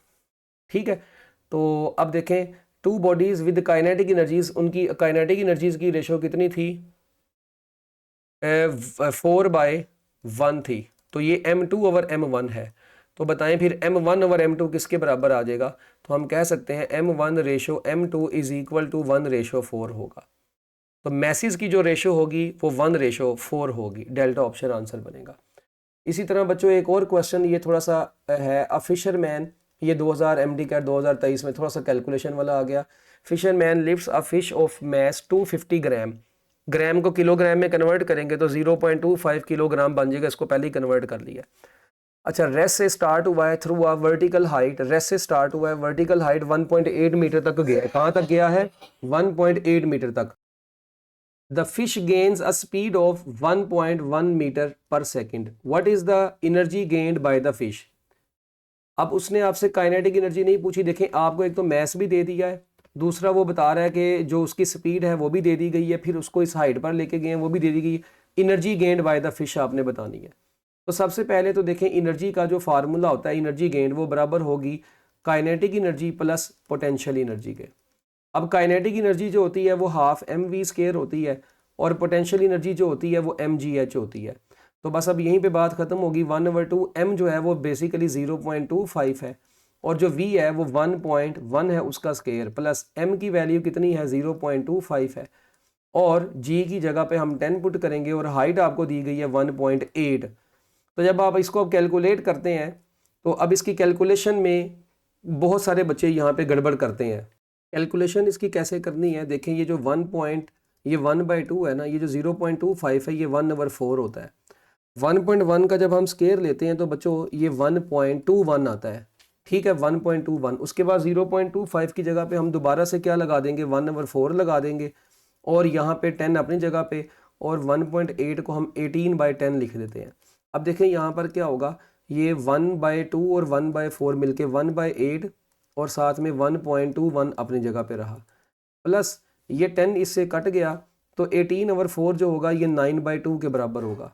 A: ठीक है। तो अब देखें 2 बॉडीज विद काइनेटिक एनर्जीज, उनकी काइनेटिक एनर्जीज की रेशो कितनी थी, 4/1 थी, तो ये m2 ओवर m1 है। तो बताएं फिर m1 ओवर m2 किसके बराबर आ जाएगा, तो हम कह सकते हैं m1 ratio m2 is equal to 1/4 होगा। तो मैसेज की जो रेशो होगी वो 1/4 होगी, डेल्टा ऑप्शन आंसर बनेगा। इसी तरह बच्चों एक और क्वेश्चन ये थोड़ा सा है, अ फिशरमैन, ये 2000 एमडी कैट 2023 में थोड़ा सा कैलकुलेशन वाला आ गया। Fisherman lifts a fish of mass 250 ग्राम, ग्राम को किलोग्राम में कन्वर्ट करेंगे तो 0.25 किलोग्राम बन जाएगा, इसको पहले ही कन्वर्ट कर लिया। अच्छा, रेस्ट से स्टार्ट हुआ है through a vertical height, rest से स्टार्ट हुआ है, वर्टिकल हाइट 1.8 मीटर तक गया है। कहाँ तक गया है, 1.8 मीटर तक। The fish gains a speed of 1.1 meter per second. What is the energy gained by the fish? अब उसने आपसे काइनेटिक एनर्जी नहीं पूछी। देखें आपको एक तो मैस भी दे दिया है, दूसरा वो बता रहा है कि जो उसकी स्पीड है वो भी दे दी गई है, फिर उसको इस हाइट पर लेके गए हैं वो भी दे दी गई है। Energy gained by the fish आपने बतानी है। तो सबसे पहले तो देखें एनर्जी का जो फार्मूला होता है एनर्जी गेंड, वो बराबर होगी kinetic energy plus potential energy के। अब काइनेटिक एनर्जी जो होती है वो हाफ mv² होती है और पोटेंशियल एनर्जी जो होती है वो mgh होती है। तो बस अब यहीं पे बात खत्म होगी। 1/2 m जो है वो बेसिकली 0.25 है और जो v है वो 1.1 है उसका स्केयर, प्लस m की वैल्यू कितनी है 0.25 है और g की जगह पे हम 10 पुट करेंगे और हाइट आपको दी गई है 1.8। तो जब आप इसको अब कैलकुलेट करते हैं तो अब इसकी कैलकुलेशन में बहुत सारे बच्चे यहाँ पे गड़बड़ करते हैं। कैलकुलेशन इसकी कैसे करनी है, देखें ये जो 1/2 है ना, ये जो 0.25 है ये 1/4 होता है। 1.1 का जब हम स्केयर लेते हैं तो बच्चों ये 1.21 आता है, ठीक है, 1.21। उसके बाद 0.25 की जगह पे हम दोबारा से क्या लगा देंगे, 1/4 लगा देंगे और यहाँ पे 10 अपनी जगह पे और 1.8 को हम 18/10 लिख देते हैं। अब देखें यहाँ पर क्या होगा, ये 1/2 और 1/4 मिलके 1/8 और साथ में 1.21 अपनी जगह पे रहा, प्लस ये 10 इससे कट गया तो 18/4 जो होगा ये 9/2 के बराबर होगा।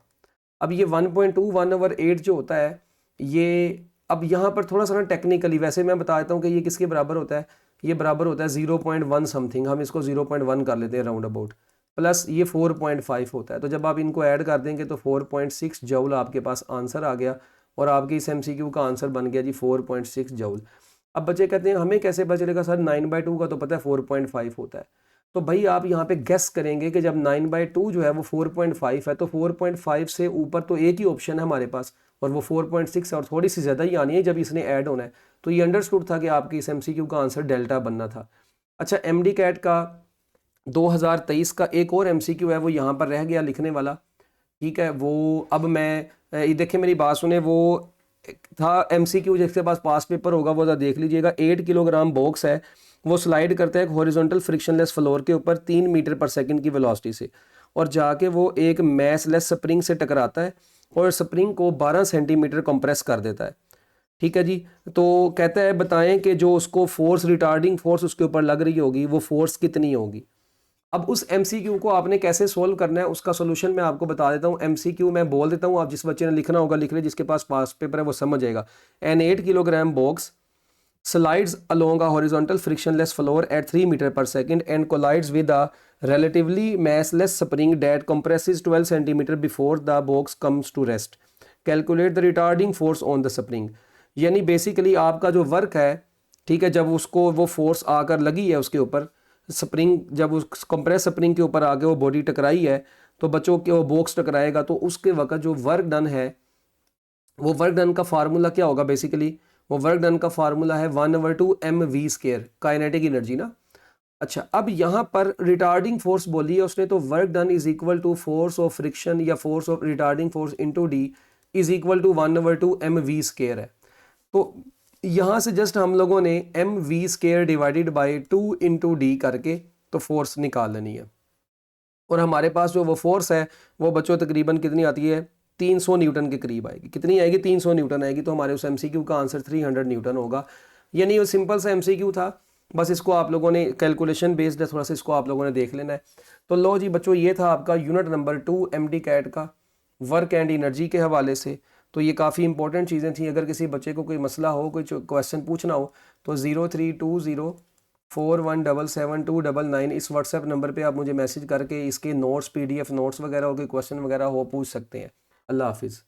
A: अब ये 1.21/8 जो होता है ये, अब यहाँ पर थोड़ा सा ना टेक्निकली वैसे मैं बता देता हूँ कि ये किसके बराबर होता है, ये बराबर होता है 0.1 समथिंग, हम इसको 0.1 कर लेते हैं राउंड अबाउट, प्लस ये 4.5 होता है। तो जब आप इनको ऐड कर देंगे तो 4.6 जूल आपके पास आंसर आ गया और आपकी इस MCQ का आंसर बन गया जी 4.6 जूल। अब बच्चे कहते हैं हमें कैसे पता चलेगा सर, 9/2 का तो पता है 4.5 होता है। तो भाई आप यहाँ पे गेस करेंगे कि जब 9/2 जो है वो 4.5 है तो 4.5 से ऊपर तो एक ही ऑप्शन है हमारे पास और वो 4.6 है और थोड़ी सी ज़्यादा ही आनी है जब इसने ऐड होना है। तो ये अंडरस्टूड था कि आपकी इस MCQ का आंसर डेल्टा बनना था। अच्छा, MD कैट का 2023 का एक और MCQ है, वो यहाँ पर रह गया लिखने वाला, ठीक है। वो अब मैं देखिए मेरी बात सुने, वो था MCQ जिसके पास पास पेपर होगा वो देख लीजिएगा। 8 किलोग्राम बॉक्स है, वो स्लाइड करता है एक हॉरिजॉन्टल फ्रिक्शनलेस फ्लोर के ऊपर 3 मीटर पर सेकंड की वेलोसिटी से और जाके वो एक मैसलेस स्प्रिंग से टकराता है और स्प्रिंग को 12 सेंटीमीटर कंप्रेस कर देता है। ठीक है जी। तो कहता है बताएं कि जो उसको फोर्स, रिटार्डिंग फोर्स उसके ऊपर लग रही होगी वो फोर्स कितनी होगी। अब उस एमसीक्यू को आपने कैसे सोल्व करना है उसका सोल्यूशन मैं आपको बता देता हूँ। एमसीक्यू मैं बोल देता हूँ, आप जिस बच्चे ने लिखना होगा लिख ले, जिसके पास पास पेपर है वो समझ जाएगा। An 8 kilogram box slides along a horizontal frictionless floor at 3 meter per second and collides with a relatively massless spring that compresses 12 centimeter before the box comes to rest. Calculate the retarding force on the spring. यानी basically आपका जो work है, ठीक है, जब उसको वो force आकर लगी है उसके ऊपर, स्प्रिंग जब उस कंप्रेस स्प्रिंग के ऊपर आके वो बॉडी टकराई है तो बच्चों के वो बॉक्स टकराएगा, तो उसके वक्त जो वर्क डन है वो वर्क डन का फार्मूला क्या होगा। बेसिकली वो वर्क डन का फार्मूला है 1/2 mv², काइनेटिक एनर्जी ना। अच्छा, अब यहाँ पर रिटार्डिंग फोर्स बोली है उसने, तो work done is equal to force of friction या force of retarding force into D is equal to 1/2 mv² है। तो यहाँ से जस्ट हम लोगों ने mv² divided by 2 into D करके तो फोर्स निकाल लेनी है। और हमारे पास जो वो फोर्स है वो बच्चों तकरीबन कितनी आती है, 300 न्यूटन के करीब आएगी। कितनी आएगी, 300 न्यूटन आएगी। तो हमारे उस एमसीक्यू का आंसर 300 न्यूटन होगा। यानी वो सिंपल सा एमसीक्यू था, बस इसको आप लोगों ने कैलकुलेशन बेस्ड है, थोड़ा सा इसको आप लोगों ने देख लेना है। तो लो जी बच्चों, ये था आपका यूनिट नंबर 2 एमडी कैट का वर्क एंड एनर्जी के हवाले से। तो ये काफ़ी इंपॉर्टेंट चीज़ें थी। अगर किसी बच्चे को कोई मसला हो, कोई क्वेश्चन पूछना हो तो 032041772999 इस व्हाट्सएप नंबर पे आप मुझे मैसेज करके इसके नोट्स, पीडीएफ नोट्स वगैरह और कोई क्वेश्चन वगैरह हो पूछ सकते हैं। अल्लाह हाफिज़।